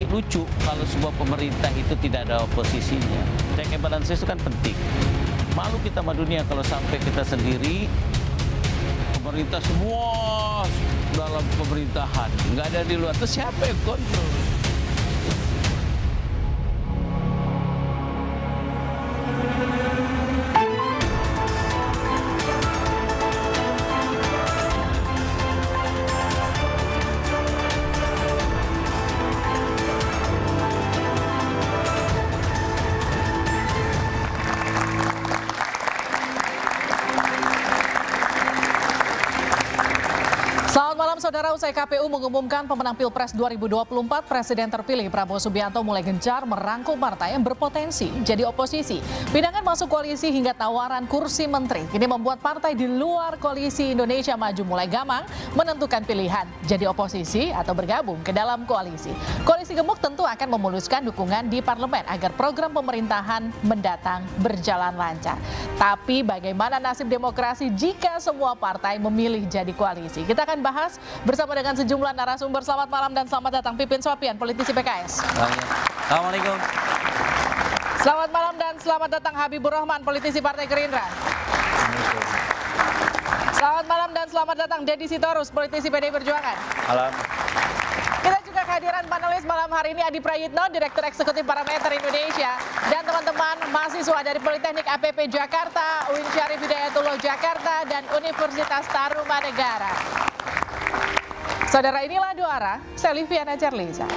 lucu kalau sebuah pemerintah itu tidak ada oposisinya. Check and balance itu kan penting. Malu kita sama dunia kalau sampai kita sendiri, pemerintah semua dalam pemerintahan, nggak ada di luar. Terus siapa yang kontrol? Selamat malam saudara, usai KPU mengumumkan pemenang Pilpres 2024, Presiden terpilih Prabowo Subianto mulai gencar merangkul partai yang berpotensi jadi oposisi. Pinangan masuk koalisi hingga tawaran kursi menteri kini membuat partai di luar koalisi Indonesia Maju mulai gamang menentukan pilihan jadi oposisi atau bergabung ke dalam koalisi. Koalisi gemuk tentu akan memuluskan dukungan di parlemen agar program pemerintahan mendatang berjalan lancar. Tapi bagaimana nasib demokrasi jika semua partai memilih jadi koalisi? Kita akan bahas bersama dengan sejumlah narasumber. Selamat malam dan selamat datang Pipin Sopian, politisi PKS. Assalamualaikum. Selamat malam dan selamat datang Habibur Rahman, politisi Partai Gerindra. Selamat malam dan selamat datang Deddy Sitorus, politisi PDI Perjuangan. Malam. Kita juga kehadiran panelis malam hari ini Adi Prayitno, Direktur Eksekutif Parameter Indonesia, dan teman-teman mahasiswa dari Politeknik APP Jakarta, UIN Syarif Hidayatullah Jakarta, dan Universitas Tarumanegara. Saudara, inilah Dua Arah, saya Liviana Charliza.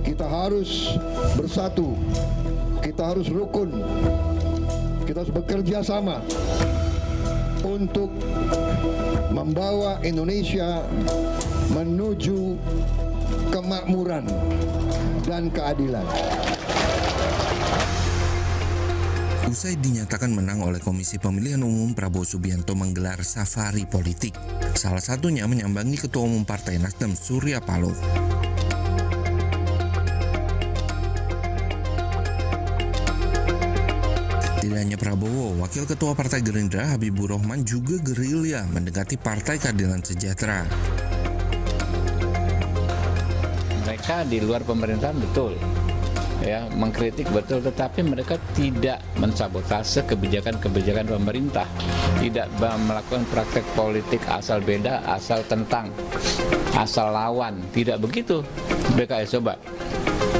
Kita harus bersatu, kita harus rukun, kita harus bekerja sama untuk membawa Indonesia menuju kemakmuran dan keadilan. Usai dinyatakan menang oleh Komisi Pemilihan Umum, Prabowo Subianto menggelar safari politik. Salah satunya menyambangi Ketua Umum Partai Nasdem, Surya Paloh. Tidak hanya Prabowo, Wakil Ketua Partai Gerindra Habibur Rahman juga gerilya mendekati Partai Keadilan Sejahtera. Mereka di luar pemerintahan betul, ya, mengkritik betul, tetapi mereka tidak mensabotase kebijakan-kebijakan pemerintah, tidak melakukan praktek politik asal beda, asal tentang, asal lawan, tidak begitu. PKS coba.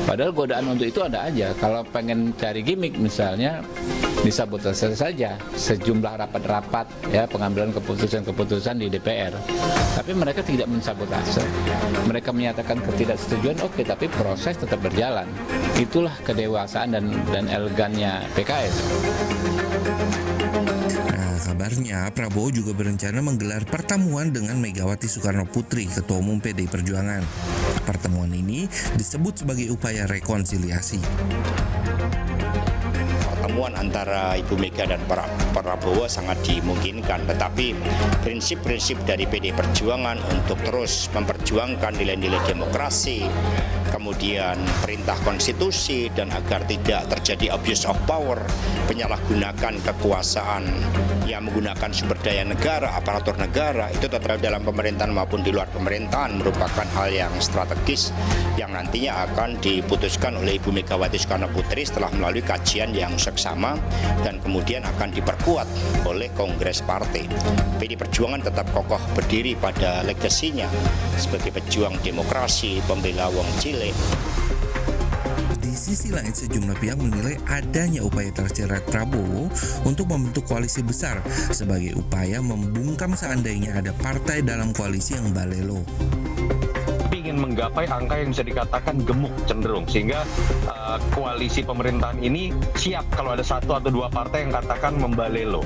Padahal godaan untuk itu ada aja. Kalau pengen cari gimmick misalnya, disabotase saja sejumlah rapat-rapat, ya, pengambilan keputusan-keputusan di DPR. Tapi mereka tidak mensabotase. Mereka menyatakan ketidaksetujuan, oke, tapi proses tetap berjalan. Itulah kedewasaan dan elegannya PKS. Nah, kabarnya Prabowo juga berencana menggelar pertemuan dengan Megawati Soekarno Putri, Ketua Umum PDI Perjuangan. Pertemuan ini disebut sebagai upaya rekonsiliasi. Pertemuan antara Ibu Mega dan Prabowo sangat dimungkinkan, tetapi prinsip-prinsip dari PDI Perjuangan untuk terus memperjuangkan nilai-nilai demokrasi, kemudian perintah konstitusi, dan agar tidak terjadi abuse of power, penyalahgunakan kekuasaan yang menggunakan sumber daya negara, aparatur negara, itu tetap dalam pemerintahan maupun di luar pemerintahan merupakan hal yang strategis yang nantinya akan diputuskan oleh Ibu Megawati Soekarno Putri setelah melalui kajian yang seksama dan kemudian akan diperkuat oleh Kongres Partai. PDI Perjuangan tetap kokoh berdiri pada legasinya sebagai pejuang demokrasi, pembela wong cilik. Di sisi lain, sejumlah pihak menilai adanya upaya tersirat Prabowo untuk membentuk koalisi besar sebagai upaya membungkam seandainya ada partai dalam koalisi yang balelo. Ingin menggapai angka yang bisa dikatakan gemuk cenderung, sehingga koalisi pemerintahan ini siap kalau ada satu atau dua partai yang katakan membalelo.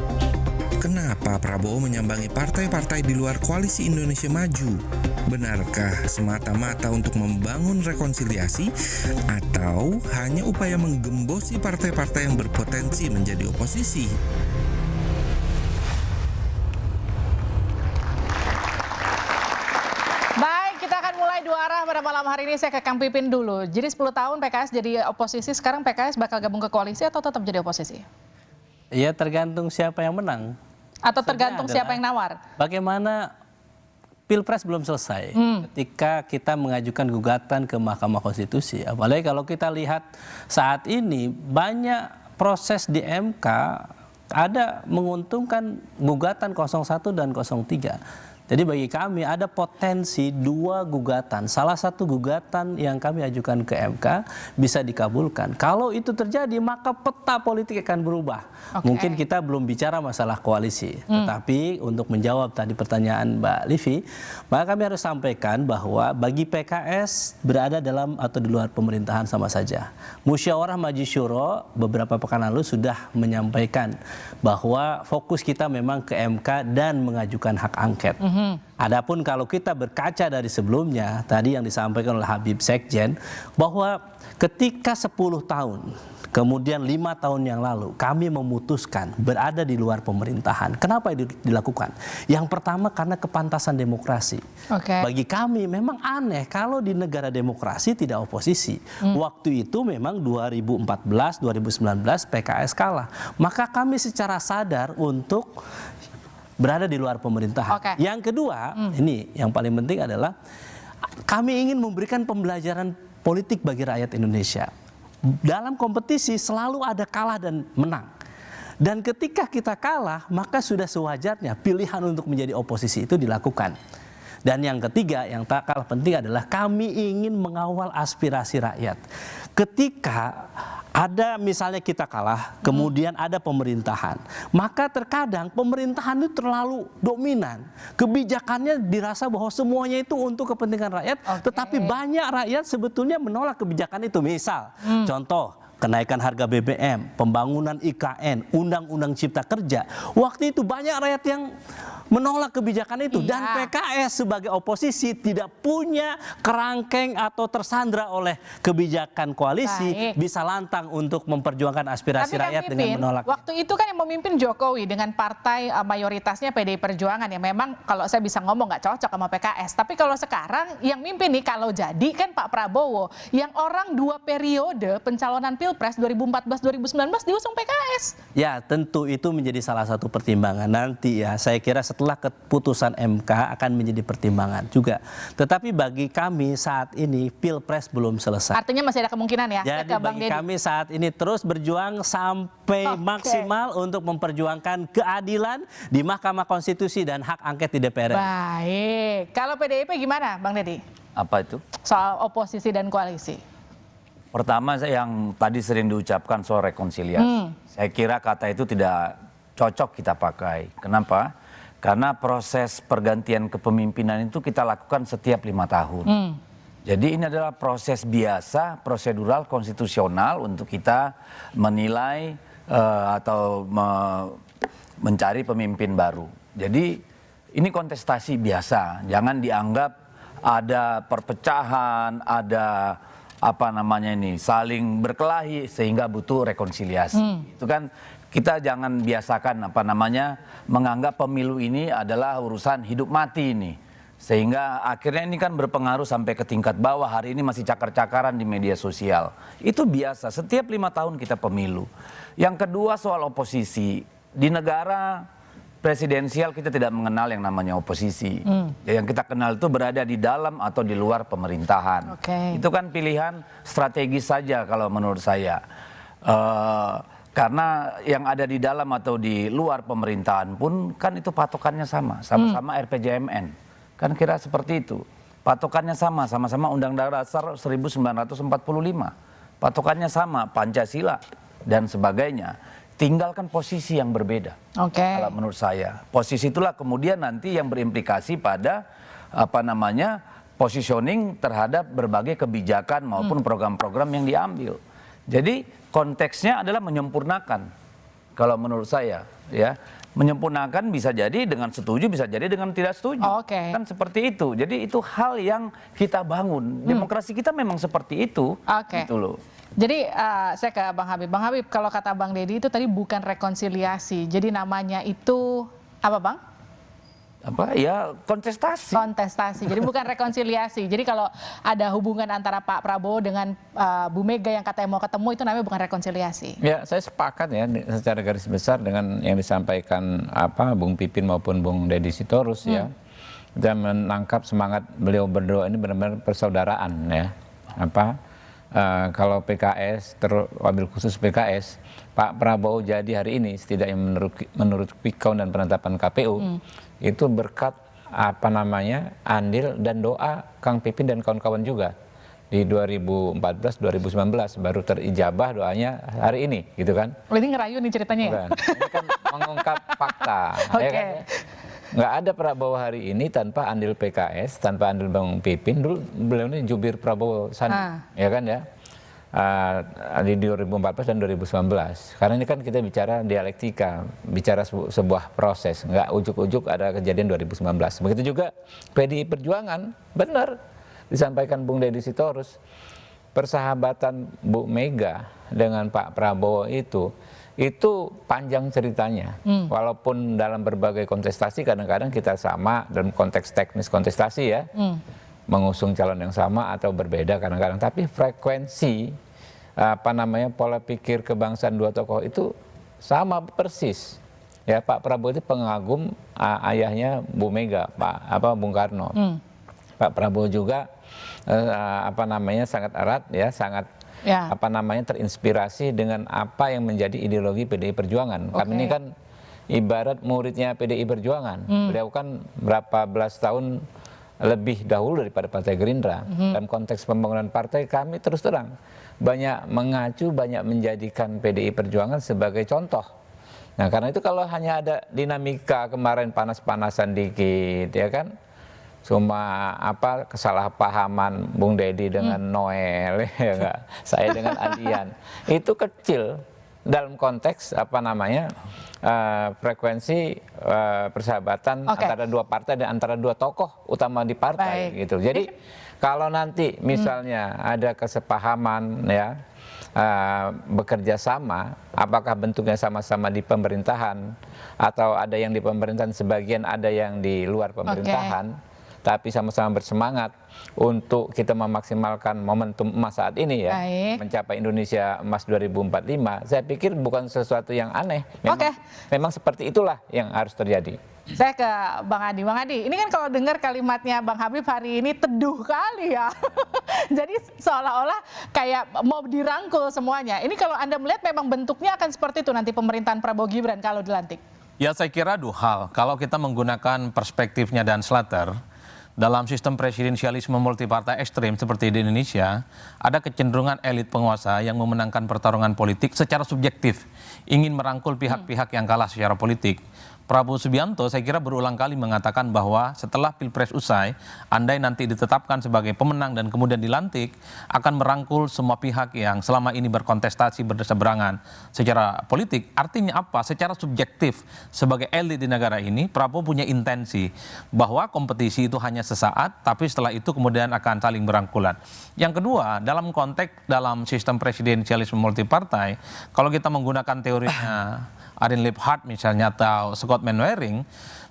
Kenapa Prabowo menyambangi partai-partai di luar koalisi Indonesia Maju? Benarkah semata-mata untuk membangun rekonsiliasi atau hanya upaya menggembosi partai-partai yang berpotensi menjadi oposisi? Baik, kita akan mulai Dua Arah pada malam hari ini. Saya ke Kang Pipin dulu. Jadi 10 tahun PKS jadi oposisi, sekarang PKS bakal gabung ke koalisi atau tetap jadi oposisi? Ya tergantung siapa yang menang. Atau tergantung siapa yang nawar? Bagaimana Pilpres belum selesai ketika kita mengajukan gugatan ke Mahkamah Konstitusi. Apalagi kalau kita lihat saat ini banyak proses di MK ada menguntungkan gugatan 01 dan 03. Jadi bagi kami ada potensi 2 gugatan. Salah satu gugatan yang kami ajukan ke MK bisa dikabulkan. Kalau itu terjadi maka peta politik akan berubah. Mungkin kita belum bicara masalah koalisi. Tetapi untuk menjawab tadi pertanyaan Mbak Livi, maka kami harus sampaikan bahwa bagi PKS berada dalam atau di luar pemerintahan sama saja. Musyawarah Majelis Syuro beberapa pekan lalu sudah menyampaikan bahwa fokus kita memang ke MK dan mengajukan hak angket. Adapun kalau kita berkaca dari sebelumnya, tadi yang disampaikan oleh Habib Sekjen, bahwa ketika 10 tahun, kemudian 5 tahun yang lalu, kami memutuskan berada di luar pemerintahan. Kenapa itu dilakukan? Yang pertama karena kepantasan demokrasi. Bagi kami memang aneh kalau di negara demokrasi tidak oposisi. Waktu itu memang 2014, 2019 PKS kalah. Maka kami secara sadar untuk berada di luar pemerintahan. Yang kedua, ini yang paling penting adalah kami ingin memberikan pembelajaran politik bagi rakyat Indonesia. Dalam kompetisi selalu ada kalah dan menang. Dan ketika kita kalah, maka sudah sewajarnya pilihan untuk menjadi oposisi itu dilakukan. Dan yang ketiga, yang tak kalah penting adalah kami ingin mengawal aspirasi rakyat. Ketika ada misalnya kita kalah, kemudian ada pemerintahan, maka terkadang pemerintahan itu terlalu dominan. Kebijakannya dirasa bahwa semuanya itu untuk kepentingan rakyat, tetapi banyak rakyat sebetulnya menolak kebijakan itu. Misal, contoh, kenaikan harga BBM, pembangunan IKN, Undang-Undang Cipta Kerja. Waktu itu banyak rakyat yang menolak kebijakan itu. Dan PKS sebagai oposisi tidak punya kerangkeng atau tersandra oleh kebijakan koalisi, bisa lantang untuk memperjuangkan aspirasi rakyat dengan menolak. Waktu itu kan yang memimpin Jokowi dengan partai mayoritasnya PDI Perjuangan, yang memang kalau saya bisa ngomong nggak cocok sama PKS. Tapi kalau sekarang yang mimpin nih kalau jadi kan Pak Prabowo, yang orang 2 periode pencalonan Pilpres 2014-2019 diusung PKS. Ya, tentu itu menjadi salah satu pertimbangan nanti ya. Saya kira setelah keputusan MK akan menjadi pertimbangan juga. Tetapi bagi kami saat ini Pilpres belum selesai. Artinya masih ada kemungkinan ya? Jadi bagi kami saat ini terus berjuang sampai maksimal untuk memperjuangkan keadilan di Mahkamah Konstitusi dan hak angket di DPR. Baik. Kalau PDIP gimana, Bang Deddy? Apa itu? Soal oposisi dan koalisi. Pertama yang tadi sering diucapkan soal rekonsiliasi. Saya kira kata itu tidak cocok kita pakai. Kenapa? Karena proses pergantian kepemimpinan itu kita lakukan setiap 5 tahun. Jadi ini adalah proses biasa, prosedural, konstitusional untuk kita menilai atau mencari pemimpin baru. Jadi ini kontestasi biasa. Jangan dianggap ada perpecahan, ada saling berkelahi sehingga butuh rekonsiliasi. Itu kan kita jangan biasakan menganggap pemilu ini adalah urusan hidup mati ini. Sehingga akhirnya ini kan berpengaruh sampai ke tingkat bawah. Hari ini masih cakar-cakaran di media sosial. Itu biasa, setiap 5 tahun kita pemilu. Yang kedua soal oposisi. Di negara presidensial kita tidak mengenal yang namanya oposisi. Yang kita kenal itu berada di dalam atau di luar pemerintahan. Itu kan pilihan strategis saja kalau menurut saya. Karena yang ada di dalam atau di luar pemerintahan pun kan itu patokannya sama-sama RPJMN. Kan kira seperti itu. Patokannya sama-sama Undang-Undang Dasar 1945. Patokannya sama, Pancasila dan sebagainya. Tinggalkan posisi yang berbeda. Kalau menurut saya. Posisi itulah kemudian nanti yang berimplikasi pada positioning terhadap berbagai kebijakan maupun program-program yang diambil. Jadi konteksnya adalah menyempurnakan. Kalau menurut saya, ya, menyempurnakan bisa jadi dengan setuju, bisa jadi dengan tidak setuju. Kan seperti itu. Jadi itu hal yang kita bangun. Demokrasi kita memang seperti itu. Gitu loh. Jadi saya ke Bang Habib. Bang Habib, kalau kata Bang Deddy itu tadi bukan rekonsiliasi. Jadi namanya itu apa, Bang? Ya kontestasi. Kontestasi. Jadi bukan rekonsiliasi. Jadi kalau ada hubungan antara Pak Prabowo dengan Bu Mega yang katanya mau ketemu, itu namanya bukan rekonsiliasi. Ya, saya sepakat ya secara garis besar dengan yang disampaikan Bung Pipin maupun Bung Deddy Sitorus ya. dan menangkap semangat beliau berdua ini benar-benar persaudaraan ya. Kalau PKS, terwabil khusus PKS, Pak Prabowo jadi hari ini setidaknya menurut quick count dan penetapan KPU itu berkat andil dan doa Kang Pipin dan kawan-kawan juga di 2014-2019 baru terijabah doanya hari ini gitu kan. Oh, ini ngerayu nih ceritanya ya? Ini kan mengungkap fakta. Ya kan? Nggak ada Prabowo hari ini tanpa andil PKS, tanpa andil Bang Pipin. Dulu beliau ini jubir Prabowo Sandi, ya kan ya, di 2014 dan 2019. Karena ini kan kita bicara dialektika, bicara sebuah proses, nggak ujuk-ujuk ada kejadian 2019. Begitu juga PDI Perjuangan, benar disampaikan Bung Deddy Sitorus, persahabatan Bu Mega dengan Pak Prabowo itu panjang ceritanya. Walaupun dalam berbagai kontestasi kadang-kadang kita sama dalam konteks teknis kontestasi ya, mengusung calon yang sama atau berbeda kadang-kadang, tapi frekuensi pola pikir kebangsaan dua tokoh itu sama persis. Ya, Pak Prabowo itu pengagum ayahnya Bu Mega, Bung Karno. Pak Prabowo juga sangat erat ya, sangat terinspirasi dengan apa yang menjadi ideologi PDI Perjuangan. Kami ini kan ibarat muridnya PDI Perjuangan. Beliau kan berapa belas tahun lebih dahulu daripada Partai Gerindra. Dalam konteks pembangunan partai kami terus terang banyak mengacu, banyak menjadikan PDI Perjuangan sebagai contoh. Nah, karena itu kalau hanya ada dinamika kemarin panas-panasan dikit ya kan, cuma kesalahpahaman Bung Deddy dengan Noel ya enggak, saya dengan Adian itu kecil dalam konteks frekuensi persahabatan antara dua partai dan antara dua tokoh utama di partai gitu. Jadi kalau nanti misalnya ada kesepahaman ya, bekerja sama, apakah bentuknya sama-sama di pemerintahan atau ada yang di pemerintahan sebagian, ada yang di luar pemerintahan, tapi sama-sama bersemangat untuk kita memaksimalkan momentum emas saat ini ya, mencapai Indonesia Emas 2045, saya pikir bukan sesuatu yang aneh. Memang seperti itulah yang harus terjadi. Saya ke Bang Adi. Bang Adi, ini kan kalau dengar kalimatnya Bang Habib hari ini teduh kali ya. Jadi seolah-olah kayak mau dirangkul semuanya. Ini kalau Anda melihat memang bentuknya akan seperti itu nanti pemerintahan Prabowo Gibran kalau dilantik? Ya, saya kira dua hal. Kalau kita menggunakan perspektifnya Dan Slater, dalam sistem presidensialisme multipartai ekstrim seperti di Indonesia, ada kecenderungan elit penguasa yang memenangkan pertarungan politik secara subjektif, ingin merangkul pihak-pihak yang kalah secara politik. Prabowo Subianto saya kira berulang kali mengatakan bahwa setelah Pilpres usai, andai nanti ditetapkan sebagai pemenang dan kemudian dilantik, akan merangkul semua pihak yang selama ini berkontestasi berseberangan secara politik. Artinya apa? Secara subjektif sebagai elit di negara ini, Prabowo punya intensi bahwa kompetisi itu hanya sesaat, tapi setelah itu kemudian akan saling berangkulan. Yang kedua, dalam konteks dalam sistem presidensialisme multipartai, kalau kita menggunakan teorinya Arjen Liphardt misalnya atau Scott Mainwaring,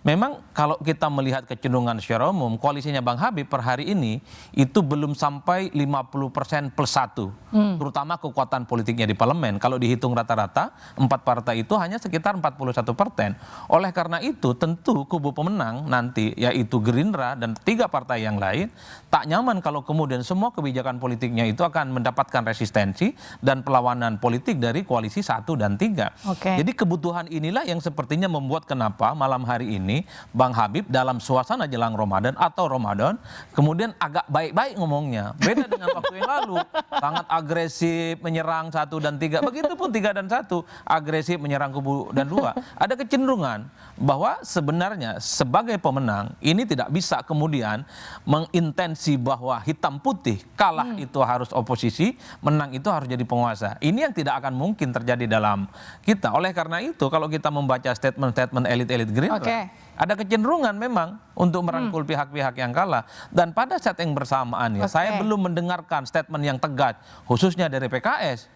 memang kalau kita melihat kecenderungan secara umum, koalisinya Bang Habib per hari ini itu belum sampai 50% plus 1, terutama kekuatan politiknya di parlemen. Kalau dihitung rata-rata, 4 partai itu hanya sekitar 41%. Oleh karena itu, tentu kubu pemenang nanti, yaitu Gerindra dan 3 partai yang lain, tak nyaman kalau kemudian semua kebijakan politiknya itu akan mendapatkan resistensi dan perlawanan politik dari koalisi 1 dan 3. Jadi kebutuhan inilah yang sepertinya membuat kenapa malam hari ini Bang Habib dalam suasana jelang Ramadan atau Ramadan kemudian agak baik-baik ngomongnya. Beda dengan waktu yang lalu, sangat agresif menyerang 1 dan 3. Begitupun 3 dan 1, agresif menyerang kubu dan 2. Ada kecenderungan bahwa sebenarnya sebagai pemenang ini tidak bisa kemudian mengintensi bahwa hitam putih, kalah itu harus oposisi, menang itu harus jadi penguasa. Ini yang tidak akan mungkin terjadi dalam kita. Oleh karena itu kalau kita membaca statement-statement elit-elit Gerindra, ada kecenderungan memang untuk merangkul pihak-pihak yang kalah. Dan pada saat yang bersamaan ya, saya belum mendengarkan statement yang tegas, khususnya dari PKS.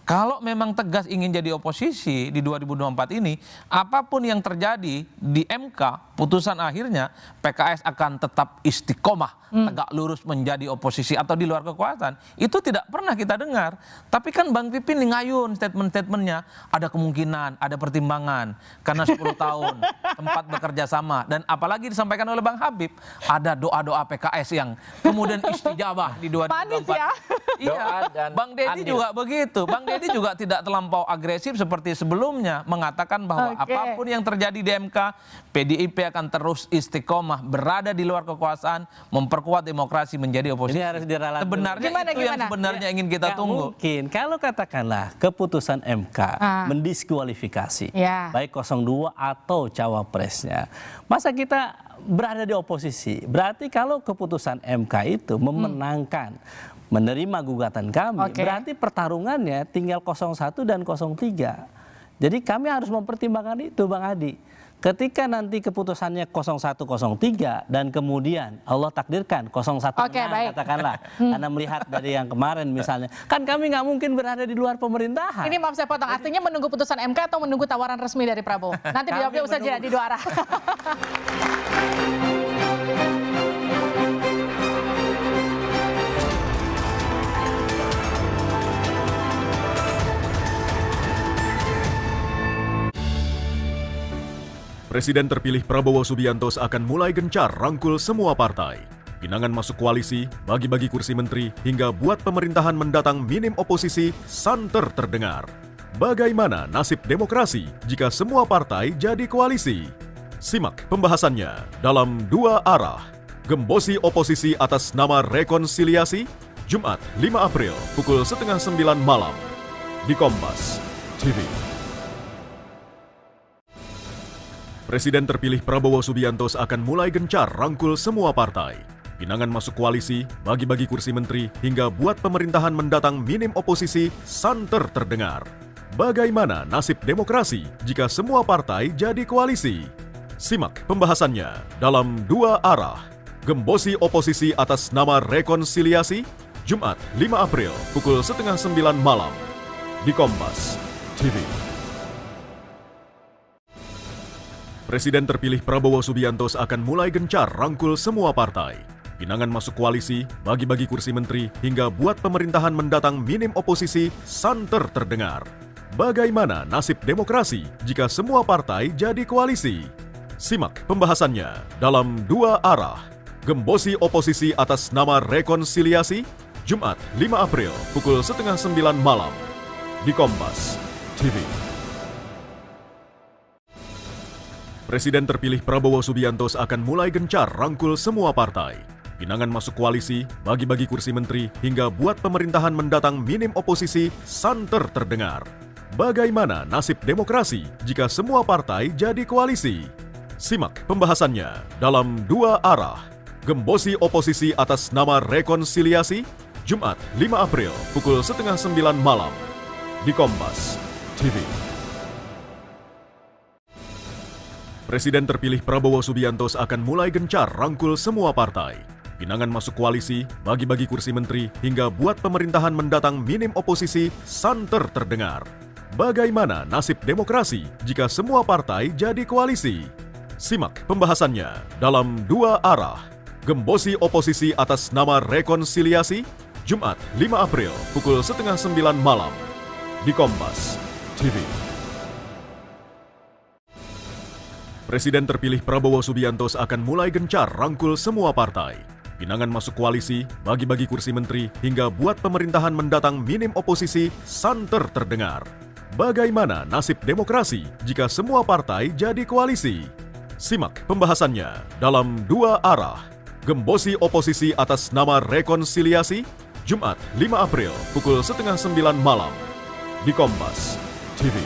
Kalau memang tegas ingin jadi oposisi di 2024 ini, apapun yang terjadi di MK, putusan akhirnya PKS akan tetap istiqomah, tegak lurus menjadi oposisi atau di luar kekuasaan. Itu tidak pernah kita dengar. Tapi kan Bang Pipin ngayun statement-statementnya, ada kemungkinan, ada pertimbangan, karena 10 tahun tempat bekerja sama. Dan apalagi disampaikan oleh Bang Habib, ada doa-doa PKS yang kemudian istijabah di 2024. Manis ya. Iya, Bang Deddy juga begitu. Bang Deddy juga tidak terlampau agresif seperti sebelumnya, mengatakan bahwa apapun yang terjadi di MK, PDIP akan terus istiqomah berada di luar kekuasaan, memperkuat demokrasi menjadi oposisi. Ini harus diralat. Sebenarnya itu yang sebenarnya ingin kita tunggu. Mungkin kalau katakanlah keputusan MK mendiskualifikasi baik 02 atau cawapresnya, masa kita berada di oposisi? Berarti kalau keputusan MK itu memenangkan, menerima gugatan kami, berarti pertarungannya tinggal 01 dan 03. Jadi kami harus mempertimbangkan itu, Bang Adi. Ketika nanti keputusannya 0103 dan kemudian Allah takdirkan 01 menang, katakanlah, karena melihat dari yang kemarin misalnya, kan kami nggak mungkin berada di luar pemerintahan. Ini maaf saya potong, artinya menunggu putusan MK atau menunggu tawaran resmi dari Prabowo? Nanti dijawabnya usai jeda di dua arah. Presiden terpilih Prabowo Subianto akan mulai gencar rangkul semua partai. Pinangan masuk koalisi, bagi-bagi kursi menteri, hingga buat pemerintahan mendatang minim oposisi santer terdengar. Bagaimana nasib demokrasi jika semua partai jadi koalisi? Simak pembahasannya dalam Dua Arah. Gembosi oposisi atas nama rekonsiliasi, Jumat 5 April pukul 8:30 malam di Kompas TV. Presiden terpilih Prabowo Subianto akan mulai gencar rangkul semua partai. Pinangan masuk koalisi, bagi-bagi kursi menteri, hingga buat pemerintahan mendatang minim oposisi santer terdengar. Bagaimana nasib demokrasi jika semua partai jadi koalisi? Simak pembahasannya dalam Dua Arah. Gembosi oposisi atas nama rekonsiliasi, Jumat 5 April pukul 8:30 malam di Kompas TV. Presiden terpilih Prabowo Subianto akan mulai gencar rangkul semua partai. Pinangan masuk koalisi, bagi-bagi kursi menteri, hingga buat pemerintahan mendatang minim oposisi santer terdengar. Bagaimana nasib demokrasi jika semua partai jadi koalisi? Simak pembahasannya dalam Dua Arah. Gembosi oposisi atas nama rekonsiliasi, Jumat 5 April pukul 8:30 malam di Kompas TV. Presiden terpilih Prabowo Subianto akan mulai gencar rangkul semua partai. Pinangan masuk koalisi, bagi-bagi kursi menteri, hingga buat pemerintahan mendatang minim oposisi santer terdengar. Bagaimana nasib demokrasi jika semua partai jadi koalisi? Simak pembahasannya dalam Dua Arah. Gembosi oposisi atas nama rekonsiliasi, Jumat 5 April pukul 8:30 malam di Kompas TV. Presiden terpilih Prabowo Subianto akan mulai gencar rangkul semua partai. Pinangan masuk koalisi, bagi-bagi kursi menteri, hingga buat pemerintahan mendatang minim oposisi santer terdengar. Bagaimana nasib demokrasi jika semua partai jadi koalisi? Simak pembahasannya dalam Dua Arah. Gembosi oposisi atas nama rekonsiliasi, Jumat 5 April pukul 8:30 malam di Kompas TV. Presiden terpilih Prabowo Subianto akan mulai gencar rangkul semua partai. Pinangan masuk koalisi, bagi-bagi kursi menteri, hingga buat pemerintahan mendatang minim oposisi santer terdengar. Bagaimana nasib demokrasi jika semua partai jadi koalisi? Simak pembahasannya dalam Dua Arah. Gembosi oposisi atas nama rekonsiliasi, Jumat 5 April pukul 8:30 malam di Kompas TV.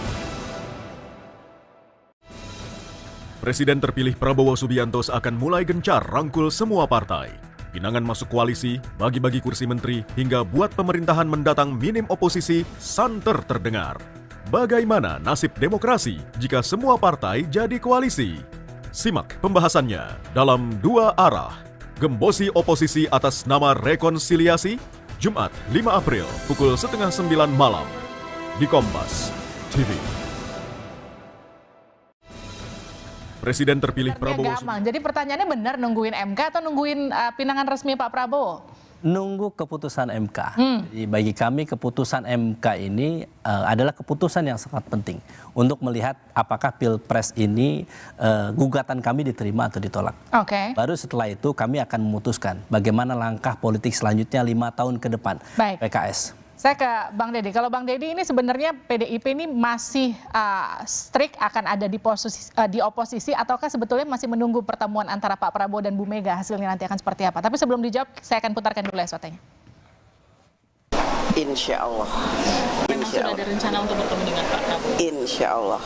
Presiden terpilih Prabowo Subianto akan mulai gencar rangkul semua partai. Pinangan masuk koalisi, bagi-bagi kursi menteri, hingga buat pemerintahan mendatang minim oposisi santer terdengar. Bagaimana nasib demokrasi jika semua partai jadi koalisi? Simak pembahasannya dalam Dua Arah. Gembosi oposisi atas nama rekonsiliasi, Jumat 5 April pukul 8:30 malam di Kompas TV. Presiden terpilih Prabowo gampang. Jadi pertanyaannya benar nungguin MK atau nungguin pinangan resmi Pak Prabowo? Nunggu keputusan MK. Jadi bagi kami keputusan MK ini adalah keputusan yang sangat penting untuk melihat apakah Pilpres ini gugatan kami diterima atau ditolak. Oke. Baru setelah itu kami akan memutuskan bagaimana langkah politik selanjutnya 5 tahun ke depan. Baik. PKS. Saya ke Bang Deddy. Kalau Bang Deddy ini sebenarnya PDIP ini masih strict akan ada di oposisi ataukah sebetulnya masih menunggu pertemuan antara Pak Prabowo dan Bu Mega, hasilnya nanti akan seperti apa? Tapi sebelum dijawab, saya akan putarkan dulu SOT-nya. Insya Allah. Memang sudah ada rencana untuk bertemu dengan Pak Prabowo? Insya Allah.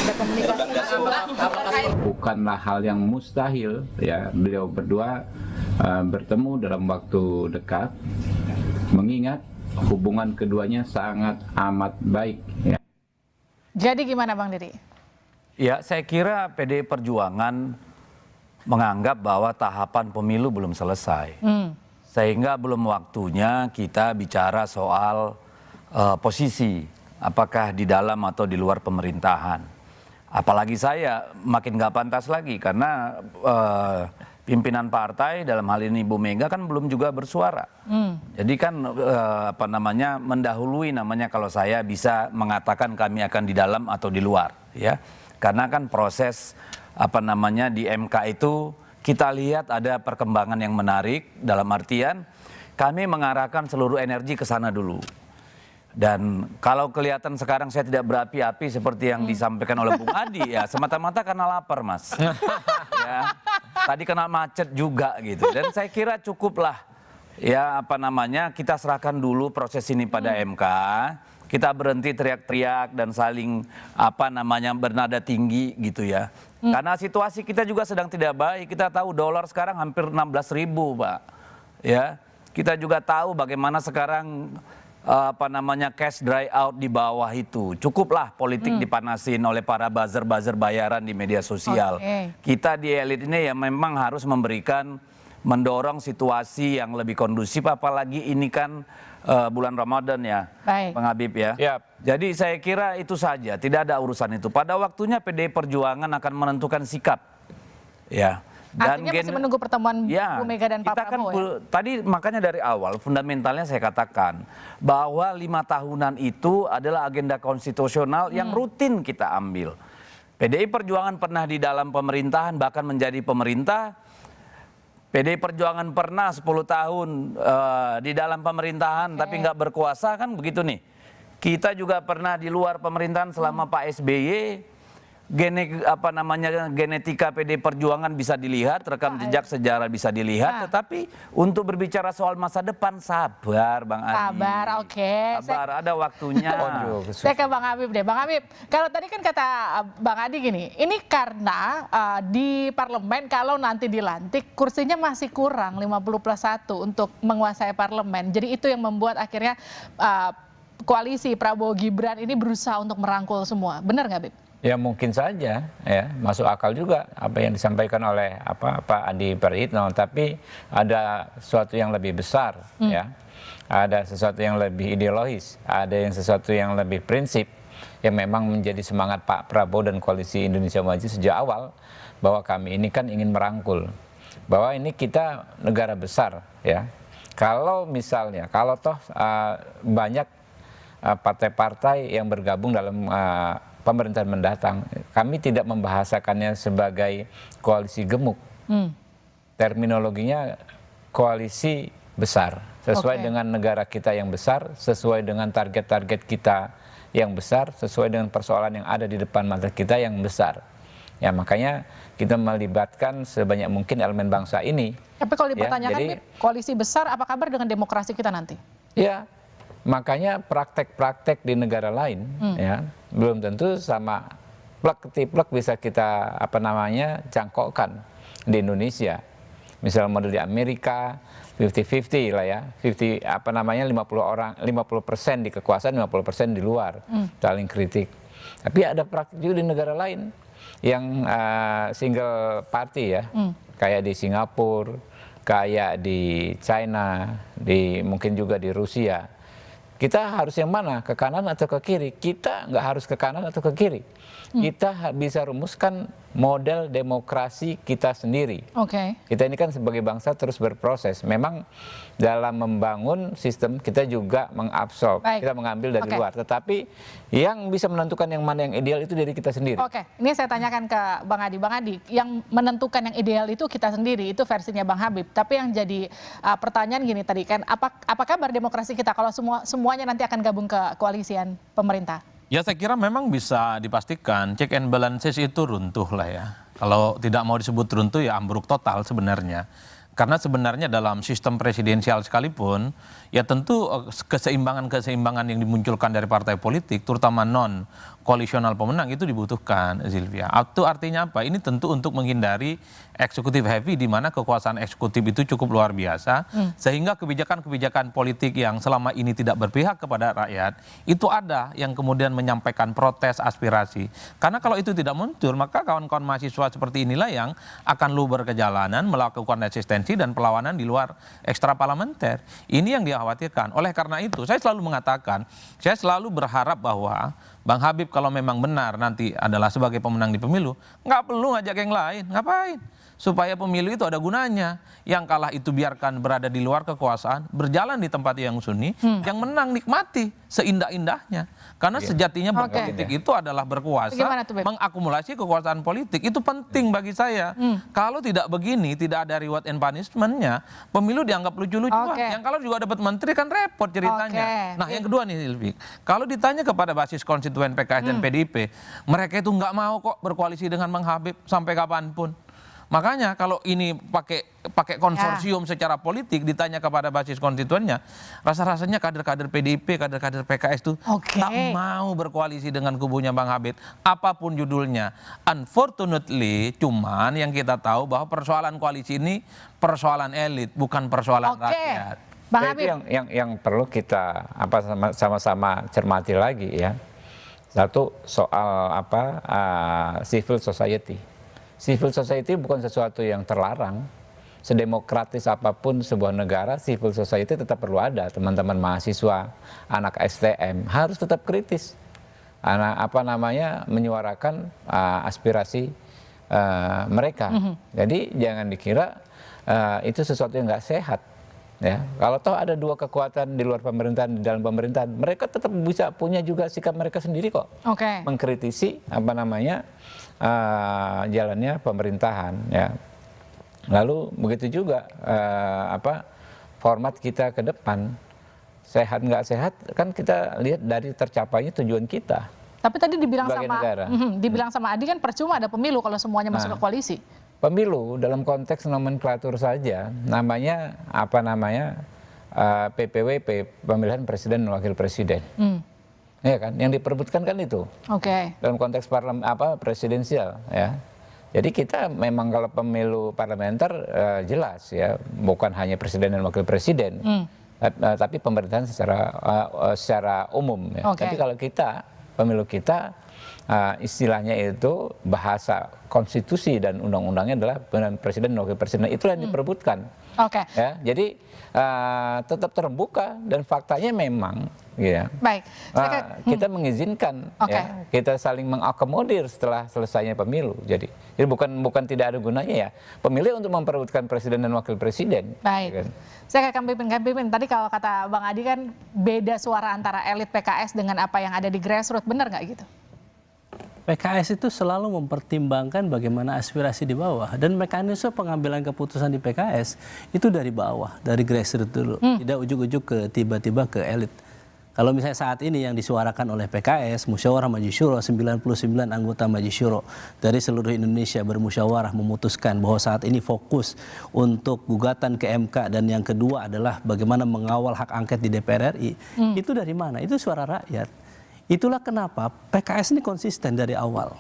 Ada komunikasi? Bukanlah hal yang mustahil ya beliau berdua bertemu dalam waktu dekat, mengingat hubungan keduanya sangat amat baik. Ya. Jadi gimana Bang Deddy? Ya, saya kira PDI Perjuangan menganggap bahwa tahapan pemilu belum selesai. Sehingga belum waktunya kita bicara soal posisi, apakah di dalam atau di luar pemerintahan. Apalagi saya makin gak pantas lagi karena pimpinan partai dalam hal ini Bu Mega kan belum juga bersuara. Jadi kan mendahului namanya kalau saya bisa mengatakan kami akan di dalam atau di luar ya. Karena kan proses di MK itu kita lihat ada perkembangan yang menarik dalam artian kami mengarahkan seluruh energi ke sana dulu. Dan kalau kelihatan sekarang saya tidak berapi-api seperti yang disampaikan oleh Bung Adi ya semata-mata karena lapar Mas. Ya, tadi kena macet juga gitu. Dan saya kira cukuplah ya kita serahkan dulu proses ini pada MK. Kita berhenti teriak-teriak dan saling bernada tinggi gitu ya. Karena situasi kita juga sedang tidak baik. Kita tahu dolar sekarang hampir 16.000 Pak. Ya, kita juga tahu bagaimana sekarang cash dry out di bawah itu. Cukuplah politik dipanasin oleh para buzzer-buzzer bayaran di media sosial. Kita di elit ini ya memang harus mendorong situasi yang lebih kondusif, apalagi ini kan bulan Ramadan ya, Bang Habib ya. Jadi saya kira itu saja, tidak ada urusan itu. Pada waktunya PDI Perjuangan akan menentukan sikap. Ya. Dan artinya masih menunggu pertemuan Bu Mega dan Pak Prabowo ya? Tadi makanya dari awal fundamentalnya saya katakan bahwa 5 tahunan itu adalah agenda konstitusional yang rutin kita ambil. PDI Perjuangan pernah di dalam pemerintahan bahkan menjadi pemerintah. PDI Perjuangan pernah 10 tahun di dalam pemerintahan tapi nggak berkuasa kan begitu nih. Kita juga pernah di luar pemerintahan selama Pak SBY. Genetika PD Perjuangan bisa dilihat, rekam jejak sejarah bisa dilihat, tetapi untuk berbicara soal masa depan sabar Bang Adi. Sabar, oke. Sabar, ada waktunya. Saya ke Bang Habib deh. Bang Habib, kalau tadi kan kata Bang Adi gini, ini karena di parlemen kalau nanti dilantik kursinya masih kurang 50+1 untuk menguasai parlemen. Jadi itu yang membuat akhirnya koalisi Prabowo Gibran ini berusaha untuk merangkul semua. Benar nggak, Habib? Ya mungkin saja ya, masuk akal juga apa yang disampaikan oleh Pak Adi Praitno, tapi ada sesuatu yang lebih besar ya. Ada sesuatu yang lebih ideologis, ada yang sesuatu yang lebih prinsip yang memang menjadi semangat Pak Prabowo dan Koalisi Indonesia Maju sejak awal, bahwa kami ini kan ingin merangkul, bahwa ini kita negara besar ya. Kalau misalnya toh banyak partai-partai yang bergabung dalam pemerintahan mendatang, kami tidak membahasakannya sebagai koalisi gemuk. Terminologinya koalisi besar, sesuai dengan negara kita yang besar, sesuai dengan target-target kita yang besar, sesuai dengan persoalan yang ada di depan mata kita yang besar. Ya makanya kita melibatkan sebanyak mungkin elemen bangsa ini. Tapi kalau dipertanyakan, koalisi besar, apa kabar dengan demokrasi kita nanti? Ya, makanya praktek-praktek di negara lain ya belum tentu sama plek-ketiplek bisa kita jangkaukan di Indonesia. Misal model di Amerika 50-50 lah ya, 50% di kekuasaan, 50% di luar, saling kritik. Tapi ada praktik juga di negara lain yang single party ya, kayak di Singapura, kayak di China, mungkin juga di Rusia. kita harus yang mana? Ke kanan atau ke kiri? Kita nggak harus ke kanan atau ke kiri. Kita bisa rumuskan model demokrasi kita sendiri. Kita ini kan sebagai bangsa terus berproses. Memang dalam membangun sistem kita juga mengabsorb, kita mengambil dari luar. Tetapi yang bisa menentukan yang mana yang ideal itu diri kita sendiri. Ini saya tanyakan ke Bang Adi. Bang Adi, yang menentukan yang ideal itu kita sendiri, itu versinya Bang Habib. Tapi yang jadi pertanyaan gini tadi kan, apa kabar demokrasi kita kalau semuanya nanti akan gabung ke koalisian pemerintah? Ya saya kira memang bisa dipastikan check and balances itu runtuh lah ya. Kalau tidak mau disebut runtuh ya ambruk total sebenarnya. Karena sebenarnya dalam sistem presidensial sekalipun, ya tentu keseimbangan-keseimbangan yang dimunculkan dari partai politik, terutama non-koalisional pemenang itu dibutuhkan, Silvia. Itu artinya apa? Ini tentu untuk menghindari eksekutif heavy, di mana kekuasaan eksekutif itu cukup luar biasa, sehingga kebijakan-kebijakan politik yang selama ini tidak berpihak kepada rakyat, itu ada yang kemudian menyampaikan protes, aspirasi. Karena kalau itu tidak muncul, maka kawan-kawan mahasiswa seperti inilah yang akan luber ke jalanan, melakukan resistensi dan perlawanan di luar ekstra parlementer. Ini yang dikhawatirkan. Oleh karena itu, saya selalu mengatakan, saya selalu berharap bahwa Bang Habib kalau memang benar nanti adalah sebagai pemenang di pemilu, nggak perlu ngajak yang lain, ngapain? Supaya pemilu itu ada gunanya. Yang kalah itu biarkan berada di luar kekuasaan, berjalan di tempat yang sunyi, yang menang nikmati seindah-indahnya. Karena sejatinya berpolitik itu adalah berkuasa, mengakumulasi kekuasaan politik. Itu penting bagi saya. Kalau tidak begini, tidak ada reward and punishment-nya, pemilu dianggap lucu-lucuan. Yang kalau juga dapat menteri kan repot ceritanya. Nah yang kedua nih Silvi, kalau ditanya kepada basis konstituen PKS dan PDIP, mereka itu nggak mau kok berkoalisi dengan Bang Habib sampai kapanpun. Makanya kalau ini pakai konsorsium secara politik, ditanya kepada basis konstituennya, rasa-rasanya kader-kader PDIP, kader-kader PKS itu tak mau berkoalisi dengan kubunya Bang Habib, apapun judulnya. Unfortunately, cuman yang kita tahu bahwa persoalan koalisi ini persoalan elit, bukan persoalan rakyat. Bang Habib, itu yang perlu kita sama-sama cermati lagi ya. Satu soal civil society. Civil society bukan sesuatu yang terlarang. Sedemokratis apapun sebuah negara, civil society tetap perlu ada. Teman-teman mahasiswa, anak STM harus tetap kritis. Menyuarakan aspirasi mereka. Jadi jangan dikira itu sesuatu yang nggak sehat. Ya, kalau toh ada dua kekuatan di luar pemerintahan, di dalam pemerintahan, mereka tetap bisa punya juga sikap mereka sendiri kok. Mengkritisi jalannya pemerintahan. Ya. Lalu begitu juga format kita ke depan, sehat nggak sehat kan kita lihat dari tercapainya tujuan kita. Tapi tadi dibilang sama Adi kan percuma ada pemilu kalau semuanya masuk ke koalisi. Pemilu dalam konteks nomenklatur saja namanya PPWP, pemilihan presiden dan wakil presiden. Ya kan, yang diperebutkan kan itu. Dalam konteks presidensial ya. Jadi kita memang kalau pemilu parlementer jelas ya, bukan hanya presiden dan wakil presiden, tapi pemerintahan secara umum ya. Tapi kalau pemilu kita istilahnya itu bahasa konstitusi dan undang-undangnya adalah pemilihan presiden dan wakil presiden. Itulah yang diperebutkan. Ya, jadi tetap terbuka dan faktanya memang ya. Kita mengizinkan ya, kita saling mengakomodir setelah selesainya pemilu. Jadi bukan tidak ada gunanya ya. Pemilih untuk memperebutkan presiden dan wakil presiden. Ya kan? Saya akan pimpin. Tadi kalau kata Bang Adi kan beda suara antara elit PKS dengan apa yang ada di grassroots, benar nggak gitu? PKS itu selalu mempertimbangkan bagaimana aspirasi di bawah, dan mekanisme pengambilan keputusan di PKS itu dari bawah, dari grassroots dulu, tidak ujuk-ujuk ke tiba-tiba ke elit. Kalau misalnya saat ini yang disuarakan oleh PKS, Musyawarah Majelis Syuro, 99 anggota Majelis Syuro dari seluruh Indonesia bermusyawarah memutuskan bahwa saat ini fokus untuk gugatan ke MK, dan yang kedua adalah bagaimana mengawal hak angket di DPR RI. Itu dari mana? Itu suara rakyat. Itulah kenapa PKS ini konsisten dari awal.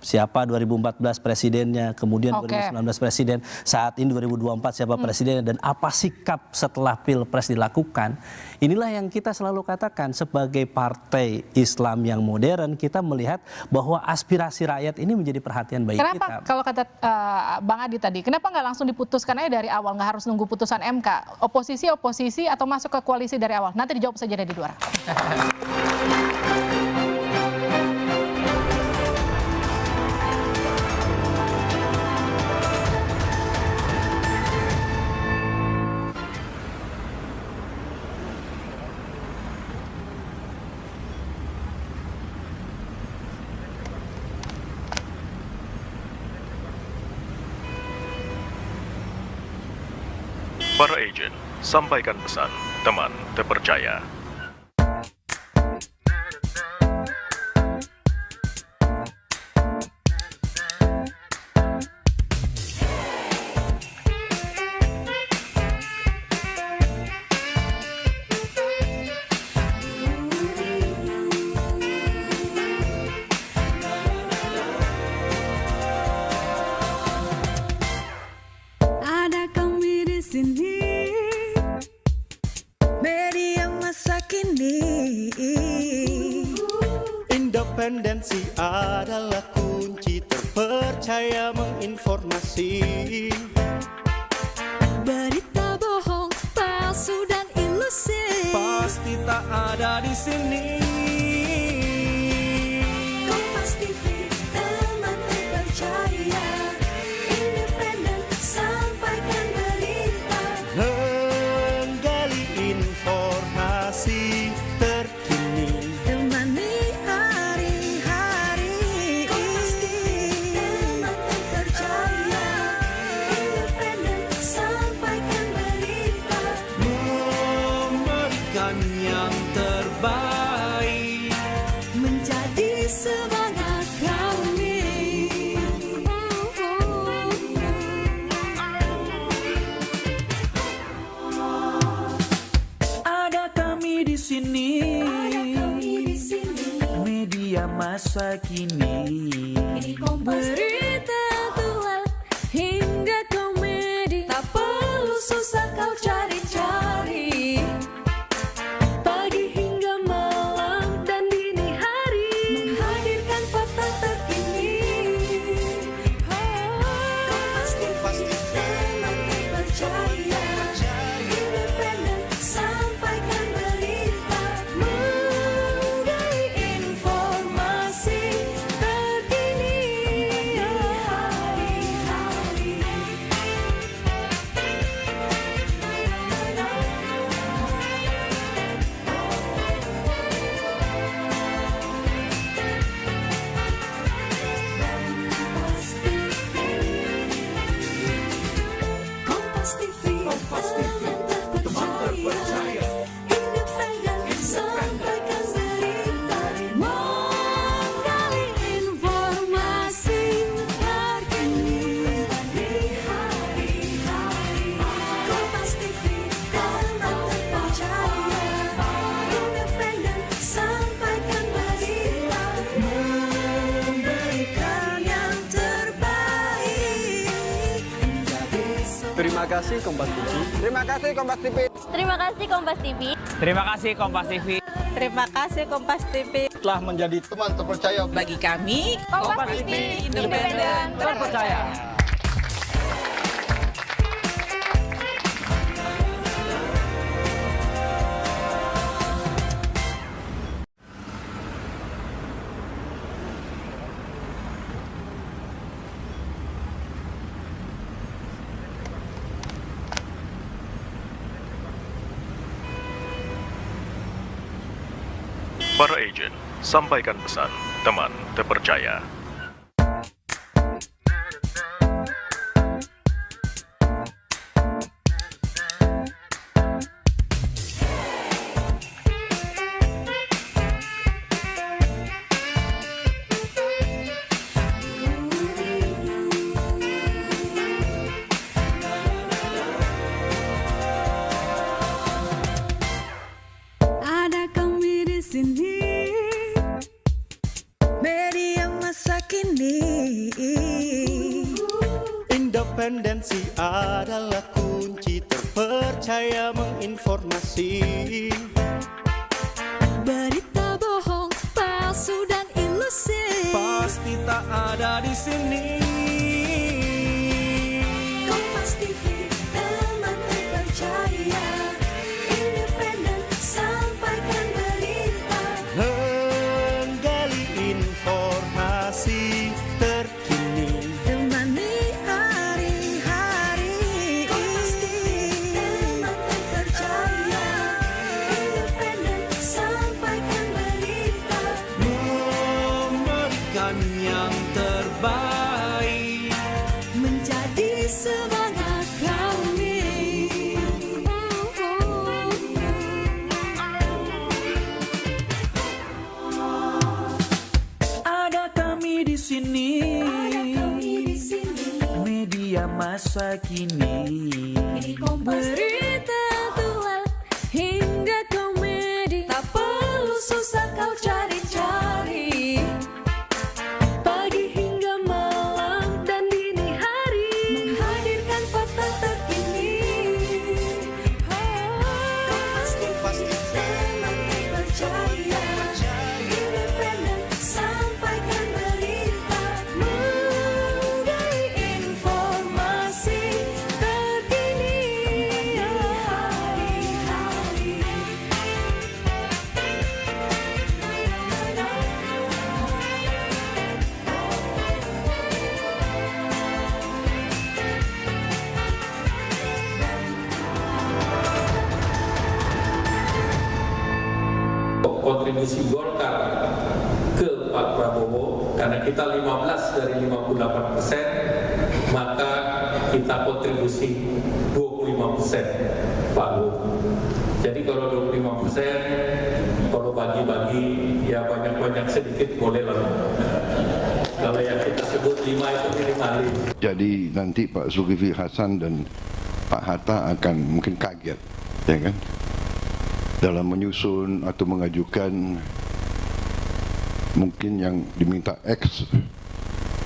siapa 2014 presidennya, kemudian Oke. 2019 presiden, saat ini 2024 siapa presidennya, dan apa sikap setelah Pilpres dilakukan. Inilah yang kita selalu katakan sebagai partai Islam yang modern, kita melihat bahwa aspirasi rakyat ini menjadi perhatian bagi Kenapa kita. kalau kata Bang Adi tadi, kenapa nggak langsung diputuskan aja dari awal, nggak harus nunggu putusan MK? Oposisi atau masuk ke koalisi dari awal? Nanti dijawab saja dari luar. Para agen, sampaikan pesan, teman terpercaya. Ada kami di sini, media masa kini. Independensi adalah kunci terpercaya menginformasi. Berita bohong, palsu dan ilusi Pasti tak ada di sini. Kompas TV, teman terpercaya. Independen, sampaikan berita. Menggali informasi terkini. Temani hari-hari. Kompas TV, teman terpercaya. Independen, sampaikan berita. Memberikan yang terbaik. Menjadi semangat kami. Ada kami di sini. Media masa kini. Berita aktual hingga komedi, tak perlu susah kau cari-cari. Pagi hingga malam dan dini hari, menghadirkan fakta terkini. Kompas TV, teman terpercaya. Independen, sampaikan berita. Menggali informasi terkini. Hari-hari. Kompas TV, teman terpercaya. Independen, sampaikan berita. Menggali informasi terkini. Hari-hari. Kompas TV, teman terpercaya. Independen, sampaikan berita. Memberikan yang terbaik. Terima kasih Kompas TV. Terima kasih Kompas TV. Terima kasih Kompas TV. Terima kasih Kompas TV. Terima kasih Kompas TV. Telah menjadi teman terpercaya Bagi kami, Kompas TV independen terpercaya. Para agen, sampaikan pesan, teman terpercaya. Ada kami di sini, media masa adalah kunci terpercaya menginformasi. Berita bohong, palsu dan ilusi Pasti tak ada di sini. Kompas TV, teman terpercaya, independen, sampaikan berita. Menggali informasi terkini. Temani hari-hari. Kompas TV, teman terpercaya, independen, sampaikan berita. Memberikan yang terbaik. Menjadi semangat kami. Ada kami di sini. Media masa kini. Berita aktual hingga komedi, tak perlu susah kau cari-cari. Pagi hingga malam dan dini hari, menghadirkan fakta terkini. Kompas TV, teman terpercaya, independen, sampaikan berita. Menggali informasi terkini. Hari-hari. Kontribusi Golkar ke Pak Prabowo, karena kita 15 dari 58%, maka kita kontribusi 25% Pak Prabowo. Jadi kalau 25%, kalau bagi-bagi ya banyak-banyak sedikit boleh lah. Kalau yang kita sebut 5 itu minimalis. Jadi nanti Pak Zulkifli Hasan dan Pak Hatta akan mungkin kaget, ya kan, dalam menyusun atau mengajukan mungkin yang diminta X,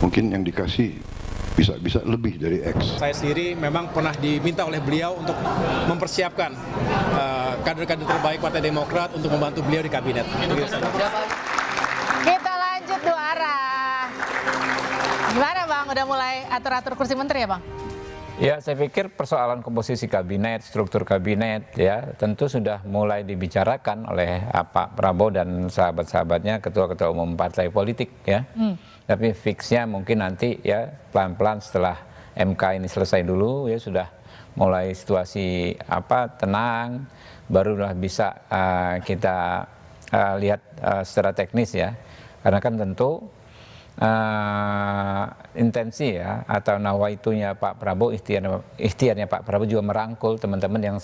mungkin yang dikasih bisa lebih dari X. Saya sendiri memang pernah diminta oleh beliau untuk mempersiapkan kader-kader terbaik Partai Demokrat untuk membantu beliau di kabinet. Kita lanjut dua arah. Gimana Bang? Udah mulai atur-atur kursi menteri ya Bang? Ya, saya pikir persoalan komposisi kabinet, struktur kabinet, ya tentu sudah mulai dibicarakan oleh Pak Prabowo dan sahabat-sahabatnya, ketua-ketua umum partai politik, ya. Tapi fixnya mungkin nanti ya pelan-pelan setelah MK ini selesai dulu, ya sudah mulai situasi tenang, barulah bisa kita lihat secara teknis ya. Karena kan tentu intensi ya atau nawaitunya Pak Prabowo, ikhtiarnya Pak Prabowo juga merangkul teman-teman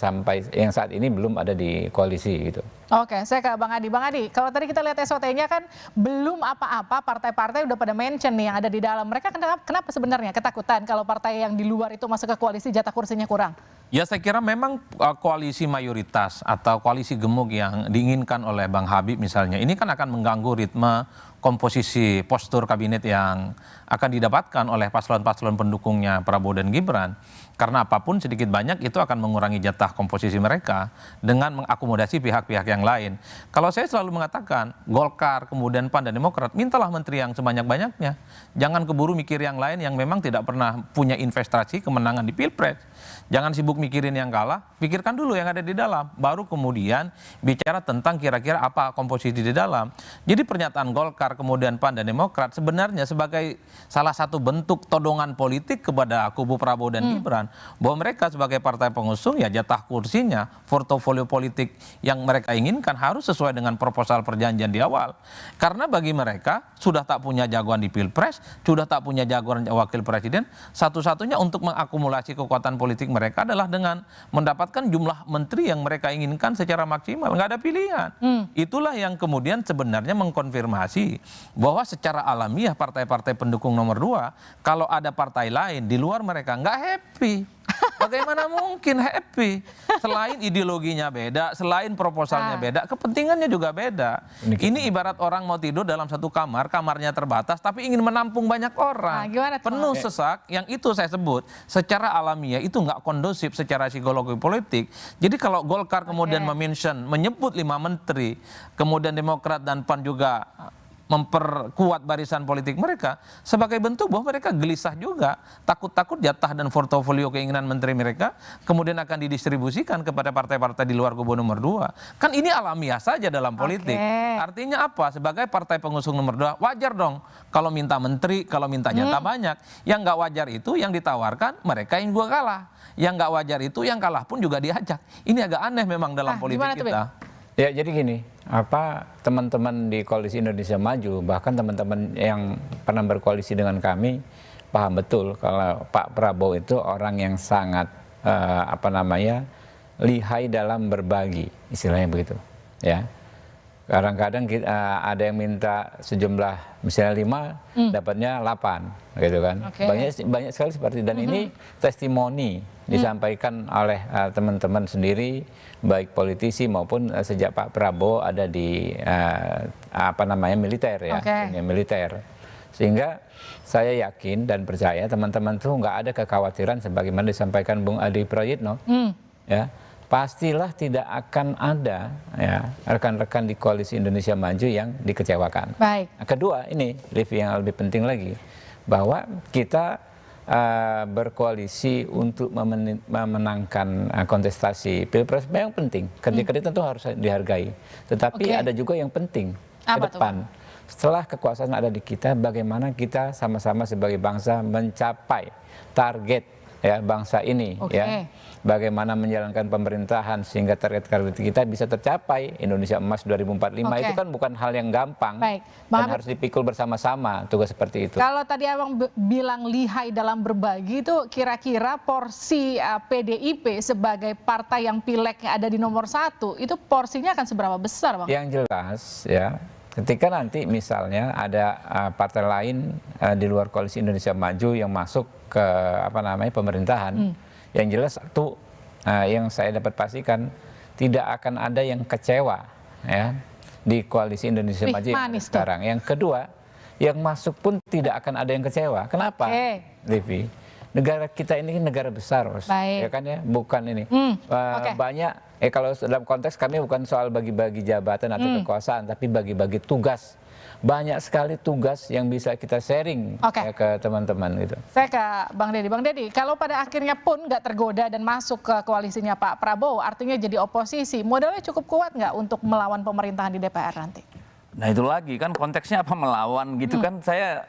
yang saat ini belum ada di koalisi gitu. Oke, saya ke Bang Adi. Bang Adi, kalau tadi kita lihat SOT-nya kan belum apa-apa, partai-partai udah pada mention nih yang ada di dalam. Mereka kenapa sebenarnya ketakutan kalau partai yang di luar itu masuk ke koalisi jatah kursinya kurang? Ya saya kira memang koalisi mayoritas atau koalisi gemuk yang diinginkan oleh Bang Habib misalnya, ini kan akan mengganggu ritme komposisi postur kabinet yang akan didapatkan oleh paslon-paslon pendukungnya Prabowo dan Gibran. Karena apapun sedikit banyak itu akan mengurangi jatah komposisi mereka dengan mengakomodasi pihak-pihak yang lain. Kalau saya selalu mengatakan Golkar, kemudian PAN dan Demokrat, mintalah menteri yang sebanyak-banyaknya. Jangan keburu mikir yang lain yang memang tidak pernah punya investasi kemenangan di Pilpres. Jangan sibuk mikirin yang kalah, pikirkan dulu yang ada di dalam. Baru kemudian bicara tentang kira-kira apa komposisi di dalam. Jadi pernyataan Golkar, kemudian PAN dan Demokrat sebenarnya sebagai salah satu bentuk todongan politik kepada kubu Prabowo dan Gibran, bahwa mereka sebagai partai pengusung ya jatah kursinya, portofolio politik yang mereka inginkan harus sesuai dengan proposal perjanjian di awal. Karena bagi mereka sudah tak punya jagoan di Pilpres, sudah tak punya jagoan wakil presiden, satu-satunya untuk mengakumulasi kekuatan politik mereka adalah dengan mendapatkan jumlah menteri yang mereka inginkan secara maksimal. Nggak ada pilihan. Itulah yang kemudian sebenarnya mengkonfirmasi bahwa secara alamiah partai-partai pendukung nomor 2, kalau ada partai lain di luar mereka nggak happy. Bagaimana mungkin happy? Selain ideologinya beda, selain proposalnya beda, kepentingannya juga beda. Ini ibarat orang mau tidur dalam satu kamar, kamarnya terbatas, tapi ingin menampung banyak orang. Penuh sesak, yang itu saya sebut secara alamiah itu nggak kondusif secara psikologi politik. Jadi kalau Golkar kemudian menyebut 5 menteri, kemudian Demokrat dan PAN juga memperkuat barisan politik mereka, sebagai bentuk bahwa mereka gelisah juga, takut-takut jatah dan portofolio keinginan menteri mereka kemudian akan didistribusikan kepada partai-partai di luar kubu nomor 2. Kan ini alamiah saja dalam politik. Artinya apa? Sebagai partai pengusung nomor 2, wajar dong kalau minta menteri, kalau minta jatah banyak. Yang nggak wajar itu yang ditawarkan mereka yang juga kalah. Yang nggak wajar itu yang kalah pun juga diajak. Ini agak aneh memang dalam politik kita. Ya jadi gini, teman-teman di Koalisi Indonesia Maju, bahkan teman-teman yang pernah berkoalisi dengan kami paham betul kalau Pak Prabowo itu orang yang sangat lihai dalam berbagi, istilahnya begitu. Ya, kadang-kadang ada yang minta sejumlah misalnya 5, dapatnya 8, gitu kan. Banyak sekali seperti itu. Dan ini testimoni disampaikan oleh teman-teman sendiri, baik politisi maupun sejak Pak Prabowo ada di militer ya, dunia militer. Sehingga saya yakin dan percaya teman-teman tuh nggak ada kekhawatiran sebagaimana disampaikan Bung Adi Prayitno, ya pastilah tidak akan ada ya rekan-rekan di Koalisi Indonesia Maju yang dikecewakan. Baik. Kedua ini, Livi, yang lebih penting lagi bahwa kita berkoalisi untuk memenangkan kontestasi Pilpres memang penting. Kerja-kerja tentu harus dihargai. Tetapi ada juga yang penting ke depan. Setelah kekuasaan ada di kita, bagaimana kita sama-sama sebagai bangsa mencapai target ya bangsa ini ya. Bagaimana menjalankan pemerintahan sehingga target-target kita bisa tercapai. Indonesia Emas 2045 itu kan bukan hal yang gampang. Dan harus dipikul bersama-sama tugas seperti itu. Kalau tadi Abang bilang lihai dalam berbagi, itu kira-kira porsi PDIP sebagai partai yang pileknya ada di nomor 1, itu porsinya akan seberapa besar, Bang? Yang jelas ya, ketika nanti misalnya ada partai lain di luar Koalisi Indonesia Maju yang masuk ke pemerintahan, yang jelas satu yang saya dapat pastikan tidak akan ada yang kecewa ya di Koalisi Indonesia Maju sekarang. Yang kedua, yang masuk pun tidak akan ada yang kecewa. Kenapa, Livi? Negara kita ini negara besar, ya kan ya, bukan ini banyak. Kalau dalam konteks kami bukan soal bagi-bagi jabatan atau kekuasaan, tapi bagi-bagi tugas. Banyak sekali tugas yang bisa kita sharing ya, ke teman-teman gitu. Saya ke Bang Deddy. Bang Deddy, kalau pada akhirnya pun nggak tergoda dan masuk ke koalisinya Pak Prabowo, artinya jadi oposisi, modalnya cukup kuat nggak untuk melawan pemerintahan di DPR nanti? Nah itu lagi kan konteksnya apa melawan gitu kan. Saya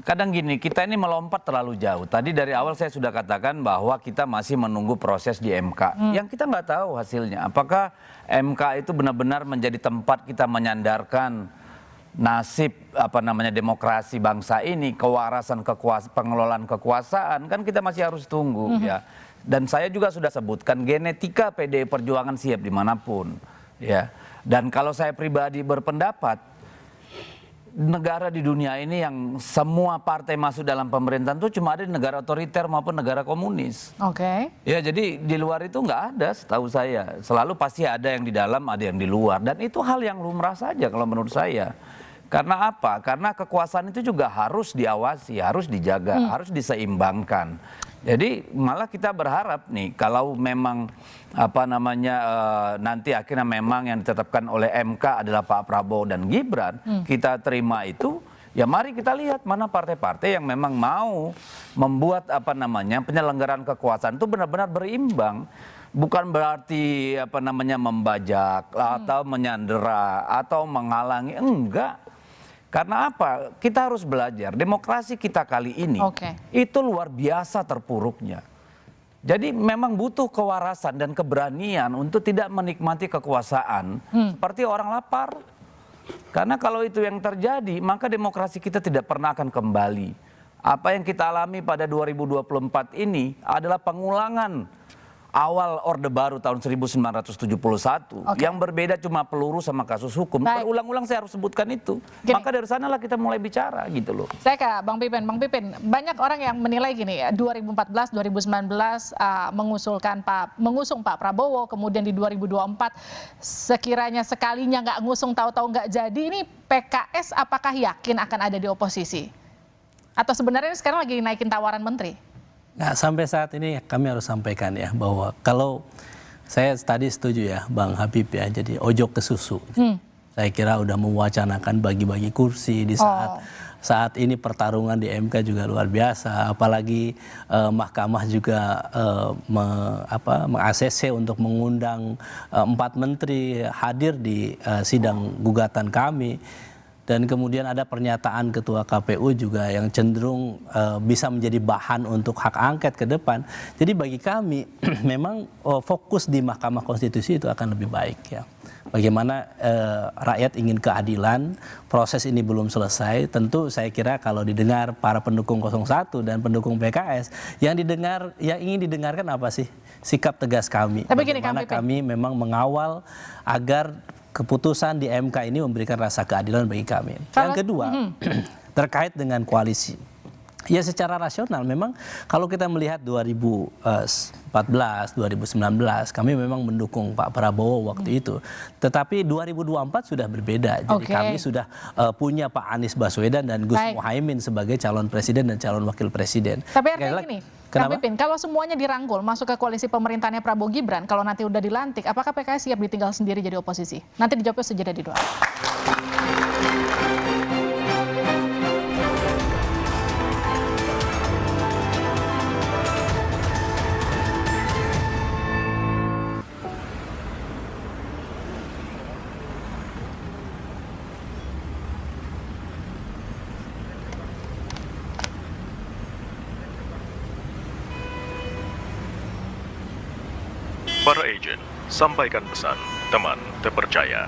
kadang gini, kita ini melompat terlalu jauh. Tadi dari awal saya sudah katakan bahwa kita masih menunggu proses di MK. Yang kita nggak tahu hasilnya. Apakah MK itu benar-benar menjadi tempat kita menyandarkan nasib demokrasi bangsa ini, kewarasan pengelolaan kekuasaan, kan kita masih harus tunggu ya. Dan saya juga sudah sebutkan genetika PDI Perjuangan siap dimanapun ya. Dan kalau saya pribadi berpendapat, negara di dunia ini yang semua partai masuk dalam pemerintahan itu cuma ada di negara otoriter maupun negara komunis. Ya jadi di luar itu nggak ada setahu saya. Selalu pasti ada yang di dalam, ada yang di luar. Dan itu hal yang lumrah saja kalau menurut saya. Karena apa? Karena kekuasaan itu juga harus diawasi, harus dijaga, harus diseimbangkan. Jadi malah kita berharap nih kalau memang nanti akhirnya memang yang ditetapkan oleh MK adalah Pak Prabowo dan Gibran, kita terima itu. Ya mari kita lihat mana partai-partai yang memang mau membuat penyelenggaraan kekuasaan itu benar-benar berimbang. Bukan berarti membajak atau menyandera atau menghalangi, enggak. Karena apa? Kita harus belajar. Demokrasi kita kali ini itu luar biasa terpuruknya. Jadi memang butuh kewarasan dan keberanian untuk tidak menikmati kekuasaan seperti orang lapar. Karena kalau itu yang terjadi, maka demokrasi kita tidak pernah akan kembali. Apa yang kita alami pada 2024 ini adalah pengulangan awal Orde Baru tahun 1971. Yang berbeda cuma peluru sama kasus hukum. Berulang-ulang saya harus sebutkan itu. Maka dari sanalah kita mulai bicara gitu loh. Saya ke Bang Pipin. Bang Pipin, banyak orang yang menilai gini ya, 2014, 2019 mengusung Pak Prabowo, kemudian di 2024 sekiranya sekalinya nggak ngusung tahu-tahu nggak jadi, ini PKS apakah yakin akan ada di oposisi? Atau sebenarnya sekarang lagi naikin tawaran menteri? Nah, sampai saat ini kami harus sampaikan ya bahwa kalau saya tadi setuju ya Bang Habib ya, jadi ojok ke susu. Saya kira udah mewacanakan bagi-bagi kursi di saat ini pertarungan di MK juga luar biasa, apalagi Mahkamah juga meng-ACC untuk mengundang 4 menteri hadir di sidang gugatan kami. Dan kemudian ada pernyataan Ketua KPU juga yang cenderung bisa menjadi bahan untuk hak angket ke depan. Jadi bagi kami memang fokus di Mahkamah Konstitusi itu akan lebih baik ya. Bagaimana rakyat ingin keadilan, proses ini belum selesai. Tentu saya kira kalau didengar para pendukung 01 dan pendukung PKS, yang ingin didengarkan apa sih? Sikap tegas kami. Tapi gini, bagaimana kami memang mengawal agar keputusan di MK ini memberikan rasa keadilan bagi kami. Yang kedua, terkait dengan koalisi. Ya secara rasional memang kalau kita melihat 2014, 2019 kami memang mendukung Pak Prabowo waktu itu. Tetapi 2024 sudah berbeda. Jadi kami sudah punya Pak Anies Baswedan dan Gus Muhaimin sebagai calon presiden dan calon wakil presiden. Tapi artinya gini, Kang Pipin, kalau semuanya dirangkul masuk ke koalisi pemerintahannya Prabowo Gibran, kalau nanti udah dilantik, apakah PKS siap ditinggal sendiri jadi oposisi? Nanti dijawabnya sejadah di doa. Para agent, sampaikan pesan teman terpercaya.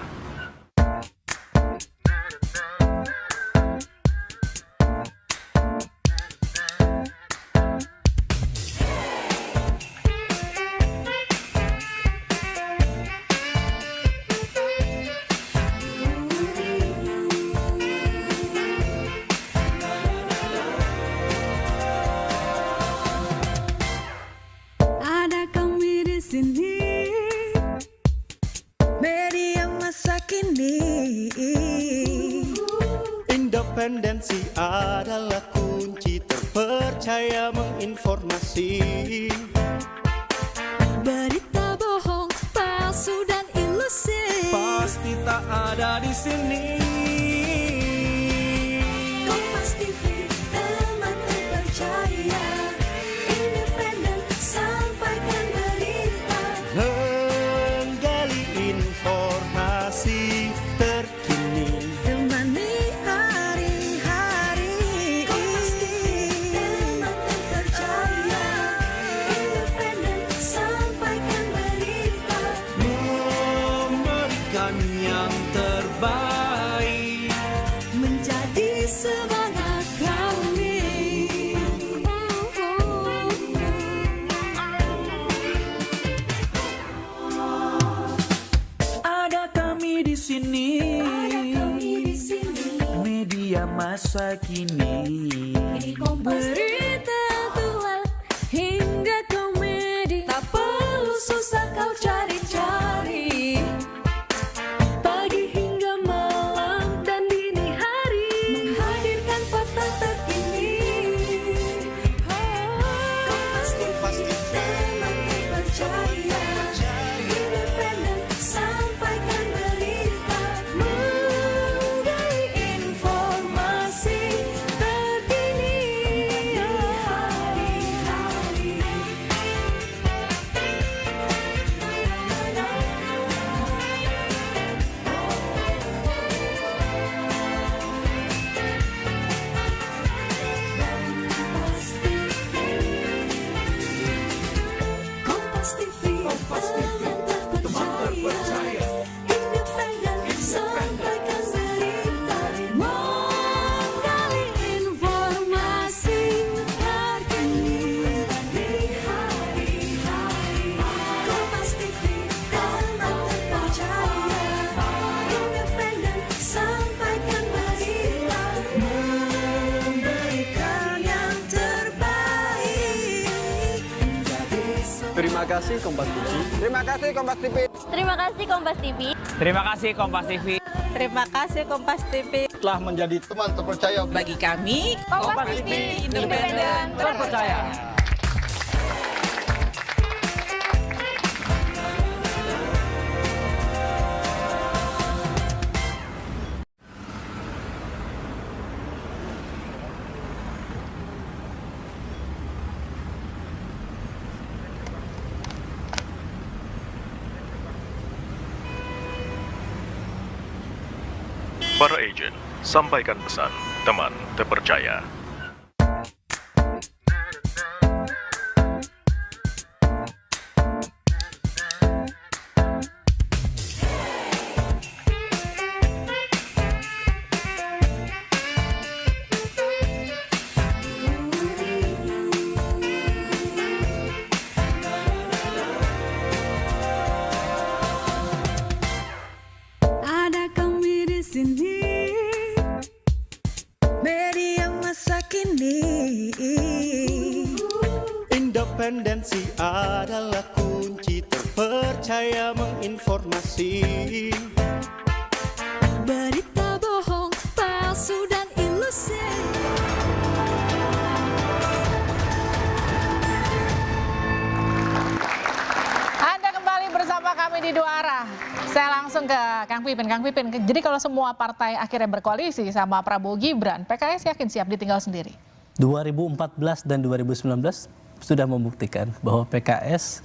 Ada kami di sini, media masa kini. Independensi adalah kunci terpercaya menginformasi. Berita bohong, palsu dan ilusi Pasti tak ada di sini. Kompas TV, teman terpercaya. Independen, sampaikan berita. Menggali informasi terkini. Temani hari-hari. Kompas TV, teman terpercaya. Independen, sampaikan berita. Memberikan yang terbaik. Menjadi semangat kami. Ada kami di sini. Media masa kini. Berita aktual hingga komedi, tak perlu susah kau cari-cari. Pagi hingga malam dan dini hari, menghadirkan fakta terkini. Kompas TV, teman terpercaya. Independen, sampaikan berita. Menggali informasi terkini. kasih Kompas TV. Terima kasih Kompas TV. Terima kasih Kompas TV. Terima kasih Kompas TV. Terima kasih Kompas TV. Telah menjadi teman terpercaya Bagi kami, Kompas TV independen terpercaya. Para agent, sampaikan pesan teman terpercaya. Ada kami di sini, media masa kini. Independensi adalah kunci terpercaya menginformasi. Berita bohong, palsu dan ilusi. Anda kembali bersama kami di Dua Arah. Saya langsung ke Kang Pipin. Kang Pipin, jadi kalau semua partai akhirnya berkoalisi sama Prabowo Gibran, PKS yakin siap ditinggal sendiri? 2014 dan 2019 sudah membuktikan bahwa PKS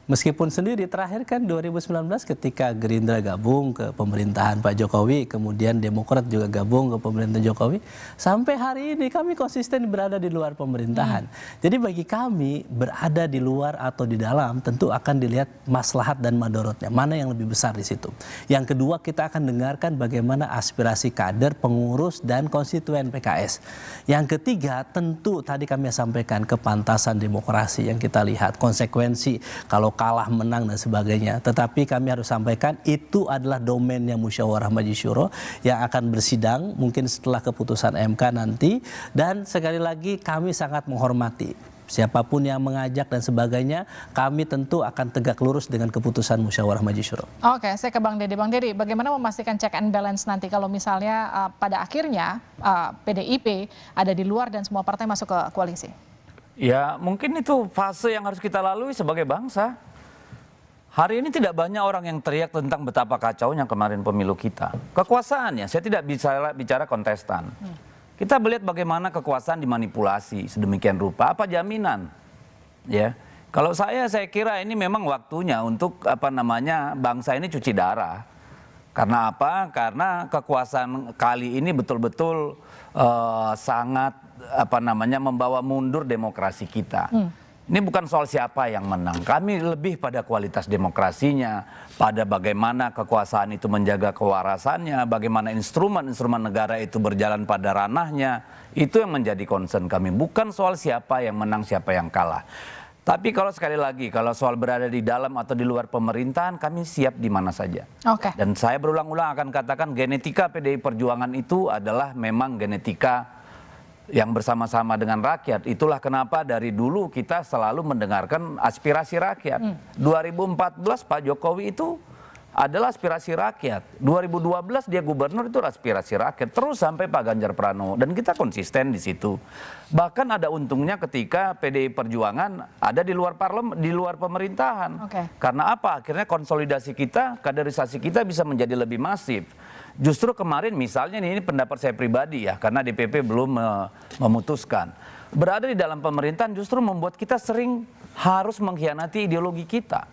meskipun sendiri terakhir kan 2019 ketika Gerindra gabung ke pemerintahan Pak Jokowi, kemudian Demokrat juga gabung ke pemerintahan Jokowi, sampai hari ini kami konsisten berada di luar pemerintahan. Jadi bagi kami berada di luar atau di dalam tentu akan dilihat maslahat dan madorotnya, mana yang lebih besar di situ. Yang kedua, kita akan dengarkan bagaimana aspirasi kader, pengurus dan konstituen PKS. Yang ketiga, tentu tadi kami sampaikan kepantasan demokrasi yang kita lihat, konsekuensi kalau kalah menang dan sebagainya. Tetapi kami harus sampaikan itu adalah domainnya Musyawarah Majelis Syuro yang akan bersidang mungkin setelah keputusan MK nanti. Dan sekali lagi kami sangat menghormati siapapun yang mengajak dan sebagainya, kami tentu akan tegak lurus dengan keputusan Musyawarah Majelis Syuro. Oke, saya ke Bang Deddy. Bang Deddy, bagaimana memastikan check and balance nanti kalau misalnya pada akhirnya PDIP ada di luar dan semua partai masuk ke koalisi? Ya, mungkin itu fase yang harus kita lalui sebagai bangsa. Hari ini tidak banyak orang yang teriak tentang betapa kacaunya kemarin pemilu kita. Kekuasaannya, saya tidak bicara kontestan. Kita melihat bagaimana kekuasaan dimanipulasi sedemikian rupa. Apa jaminan? Ya, kalau saya kira ini memang waktunya untuk bangsa ini cuci darah. Karena apa? Karena kekuasaan kali ini betul-betul sangat membawa mundur demokrasi kita. Ini bukan soal siapa yang menang. Kami lebih pada kualitas demokrasinya, pada bagaimana kekuasaan itu menjaga kewarasannya, bagaimana instrumen-instrumen negara itu berjalan pada ranahnya. Itu yang menjadi concern kami. Bukan soal siapa yang menang, siapa yang kalah. Tapi kalau sekali lagi, kalau soal berada di dalam atau di luar pemerintahan, kami siap di mana saja. Oke. Dan saya berulang-ulang akan katakan genetika PDI Perjuangan itu adalah memang genetika yang bersama-sama dengan rakyat. Itulah kenapa dari dulu kita selalu mendengarkan aspirasi rakyat. 2014 Pak Jokowi itu adalah aspirasi rakyat. 2012 dia gubernur itu aspirasi rakyat. Terus sampai Pak Ganjar Pranowo. Dan kita konsisten di situ. Bahkan ada untungnya ketika PDI Perjuangan ada di luar di luar pemerintahan. Karena apa? Akhirnya konsolidasi kita, kaderisasi kita bisa menjadi lebih masif. Justru kemarin misalnya ini pendapat saya pribadi ya, karena DPP belum memutuskan. Berada di dalam pemerintahan justru membuat kita sering harus mengkhianati ideologi kita.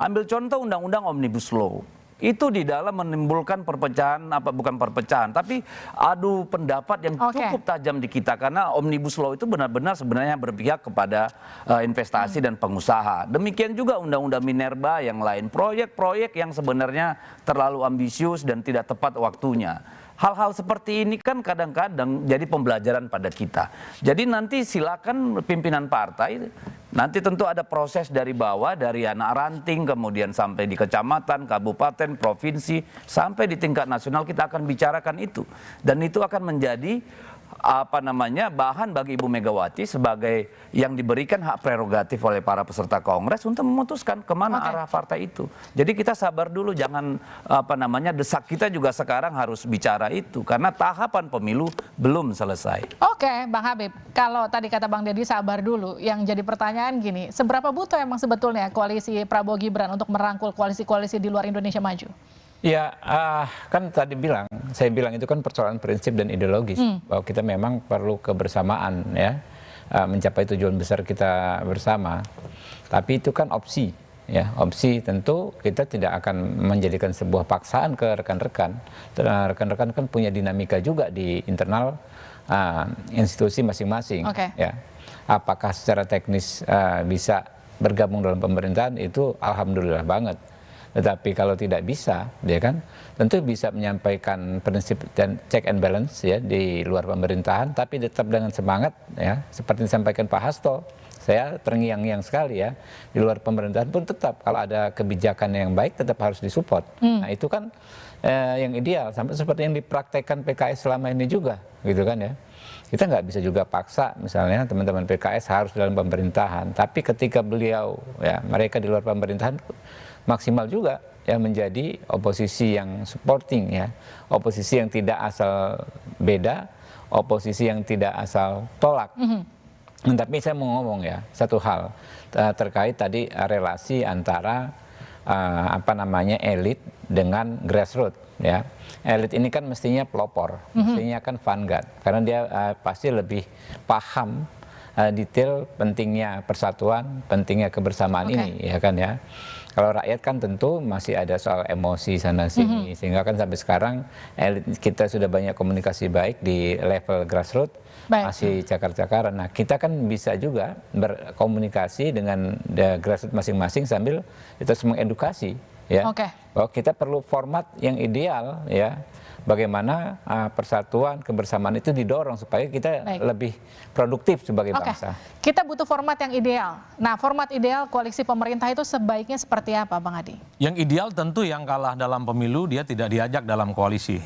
Ambil contoh Undang-Undang Omnibus Law. Itu di dalam menimbulkan perpecahan, bukan perpecahan, tapi adu pendapat yang cukup tajam di kita. Karena Omnibus Law itu benar-benar sebenarnya berpihak kepada investasi dan pengusaha. Demikian juga Undang-Undang Minerba yang lain. Proyek-proyek yang sebenarnya terlalu ambisius dan tidak tepat waktunya. Hal-hal seperti ini kan kadang-kadang jadi pembelajaran pada kita. Jadi nanti silakan pimpinan partai, nanti tentu ada proses dari bawah, dari anak ranting, kemudian sampai di kecamatan, kabupaten, provinsi, sampai di tingkat nasional kita akan bicarakan itu. Dan itu akan menjadi bahan bagi Ibu Megawati sebagai yang diberikan hak prerogatif oleh para peserta kongres untuk memutuskan kemana arah partai itu. Jadi kita sabar dulu, jangan desak kita juga sekarang harus bicara itu karena tahapan pemilu belum selesai. Oke, Bang Habib, kalau tadi kata Bang Deddy sabar dulu, yang jadi pertanyaan gini, seberapa butuh emang sebetulnya koalisi Prabowo Gibran untuk merangkul koalisi-koalisi di luar Indonesia Maju? Ya, kan tadi saya bilang itu kan persoalan prinsip dan ideologis, bahwa kita memang perlu kebersamaan ya, mencapai tujuan besar kita bersama. Tapi itu kan opsi, ya opsi tentu kita tidak akan menjadikan sebuah paksaan ke rekan-rekan. Rekan-rekan kan punya dinamika juga di internal institusi masing-masing. Ya, apakah secara teknis bisa bergabung dalam pemerintahan itu alhamdulillah banget. Tetapi kalau tidak bisa, ya kan, tentu bisa menyampaikan prinsip dan check and balance ya di luar pemerintahan, tapi tetap dengan semangat ya, seperti disampaikan Pak Hasto. Saya terngiang-ngiang sekali ya, di luar pemerintahan pun tetap kalau ada kebijakan yang baik tetap harus disupport. Nah itu kan yang ideal, sampai seperti yang dipraktekkan PKS selama ini juga, gitu kan ya. Kita nggak bisa juga paksa misalnya teman-teman PKS harus dalam pemerintahan, tapi ketika beliau ya mereka di luar pemerintahan maksimal juga ya menjadi oposisi yang supporting ya, oposisi yang tidak asal beda, oposisi yang tidak asal tolak. Tapi saya mau ngomong ya satu hal terkait tadi relasi antara elit dengan grassroots ya. Elit ini kan mestinya pelopor, mestinya kan vanguard karena dia pasti lebih paham detail pentingnya persatuan, pentingnya kebersamaan ini ya kan ya. Kalau rakyat kan tentu masih ada soal emosi sana sini, sehingga kan sampai sekarang elit kita sudah banyak komunikasi baik di level grassroots, masih cakar-cakaran. Nah kita kan bisa juga berkomunikasi dengan grassroots masing-masing sambil kita mengedukasi ya, bahwa kita perlu format yang ideal ya. Bagaimana persatuan, kebersamaan itu didorong supaya kita lebih produktif sebagai bangsa. Kita butuh format yang ideal. Nah, format ideal koalisi pemerintah itu sebaiknya seperti apa, Bang Adi? Yang ideal tentu yang kalah dalam pemilu dia tidak diajak dalam koalisi.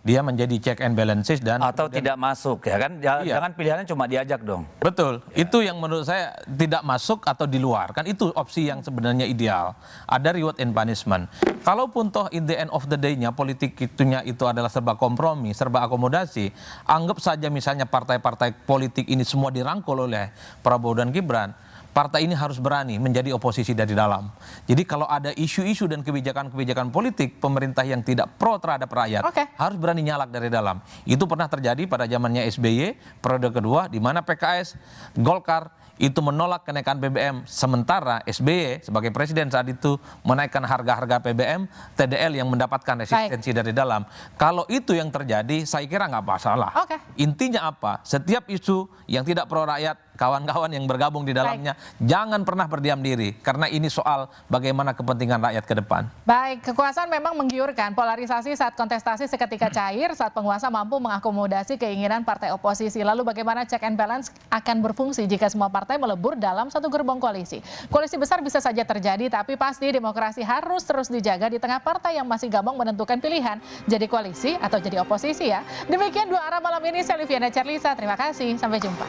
Dia menjadi check and balances dan atau tidak masuk ya kan, jangan pilihannya cuma diajak dong. Betul, itu yang menurut saya tidak masuk atau di luar, kan itu opsi yang sebenarnya ideal. Ada reward and punishment. Kalaupun toh in the end of the day-nya politik itu adalah serba kompromi, serba akomodasi, anggap saja misalnya partai-partai politik ini semua dirangkul oleh Prabowo dan Gibran. Partai ini harus berani menjadi oposisi dari dalam. Jadi kalau ada isu-isu dan kebijakan-kebijakan politik pemerintah yang tidak pro terhadap rakyat, harus berani nyalak dari dalam. Itu pernah terjadi pada zamannya SBY, periode kedua, di mana PKS, Golkar itu menolak kenaikan BBM, sementara SBY sebagai presiden saat itu menaikkan harga-harga BBM, TDL yang mendapatkan resistensi dari dalam. Kalau itu yang terjadi, saya kira nggak masalah. Intinya apa? Setiap isu yang tidak pro rakyat, kawan-kawan yang bergabung di dalamnya, jangan pernah berdiam diri, karena ini soal bagaimana kepentingan rakyat ke depan. Baik, kekuasaan memang menggiurkan, polarisasi saat kontestasi seketika cair, saat penguasa mampu mengakomodasi keinginan partai oposisi. Lalu bagaimana check and balance akan berfungsi jika semua partai melebur dalam satu gerbong koalisi? Koalisi besar bisa saja terjadi, tapi pasti demokrasi harus terus dijaga di tengah partai yang masih gampang menentukan pilihan, jadi koalisi atau jadi oposisi ya. Demikian Dua Arah malam ini, saya Liviana Charlisa, terima kasih, sampai jumpa.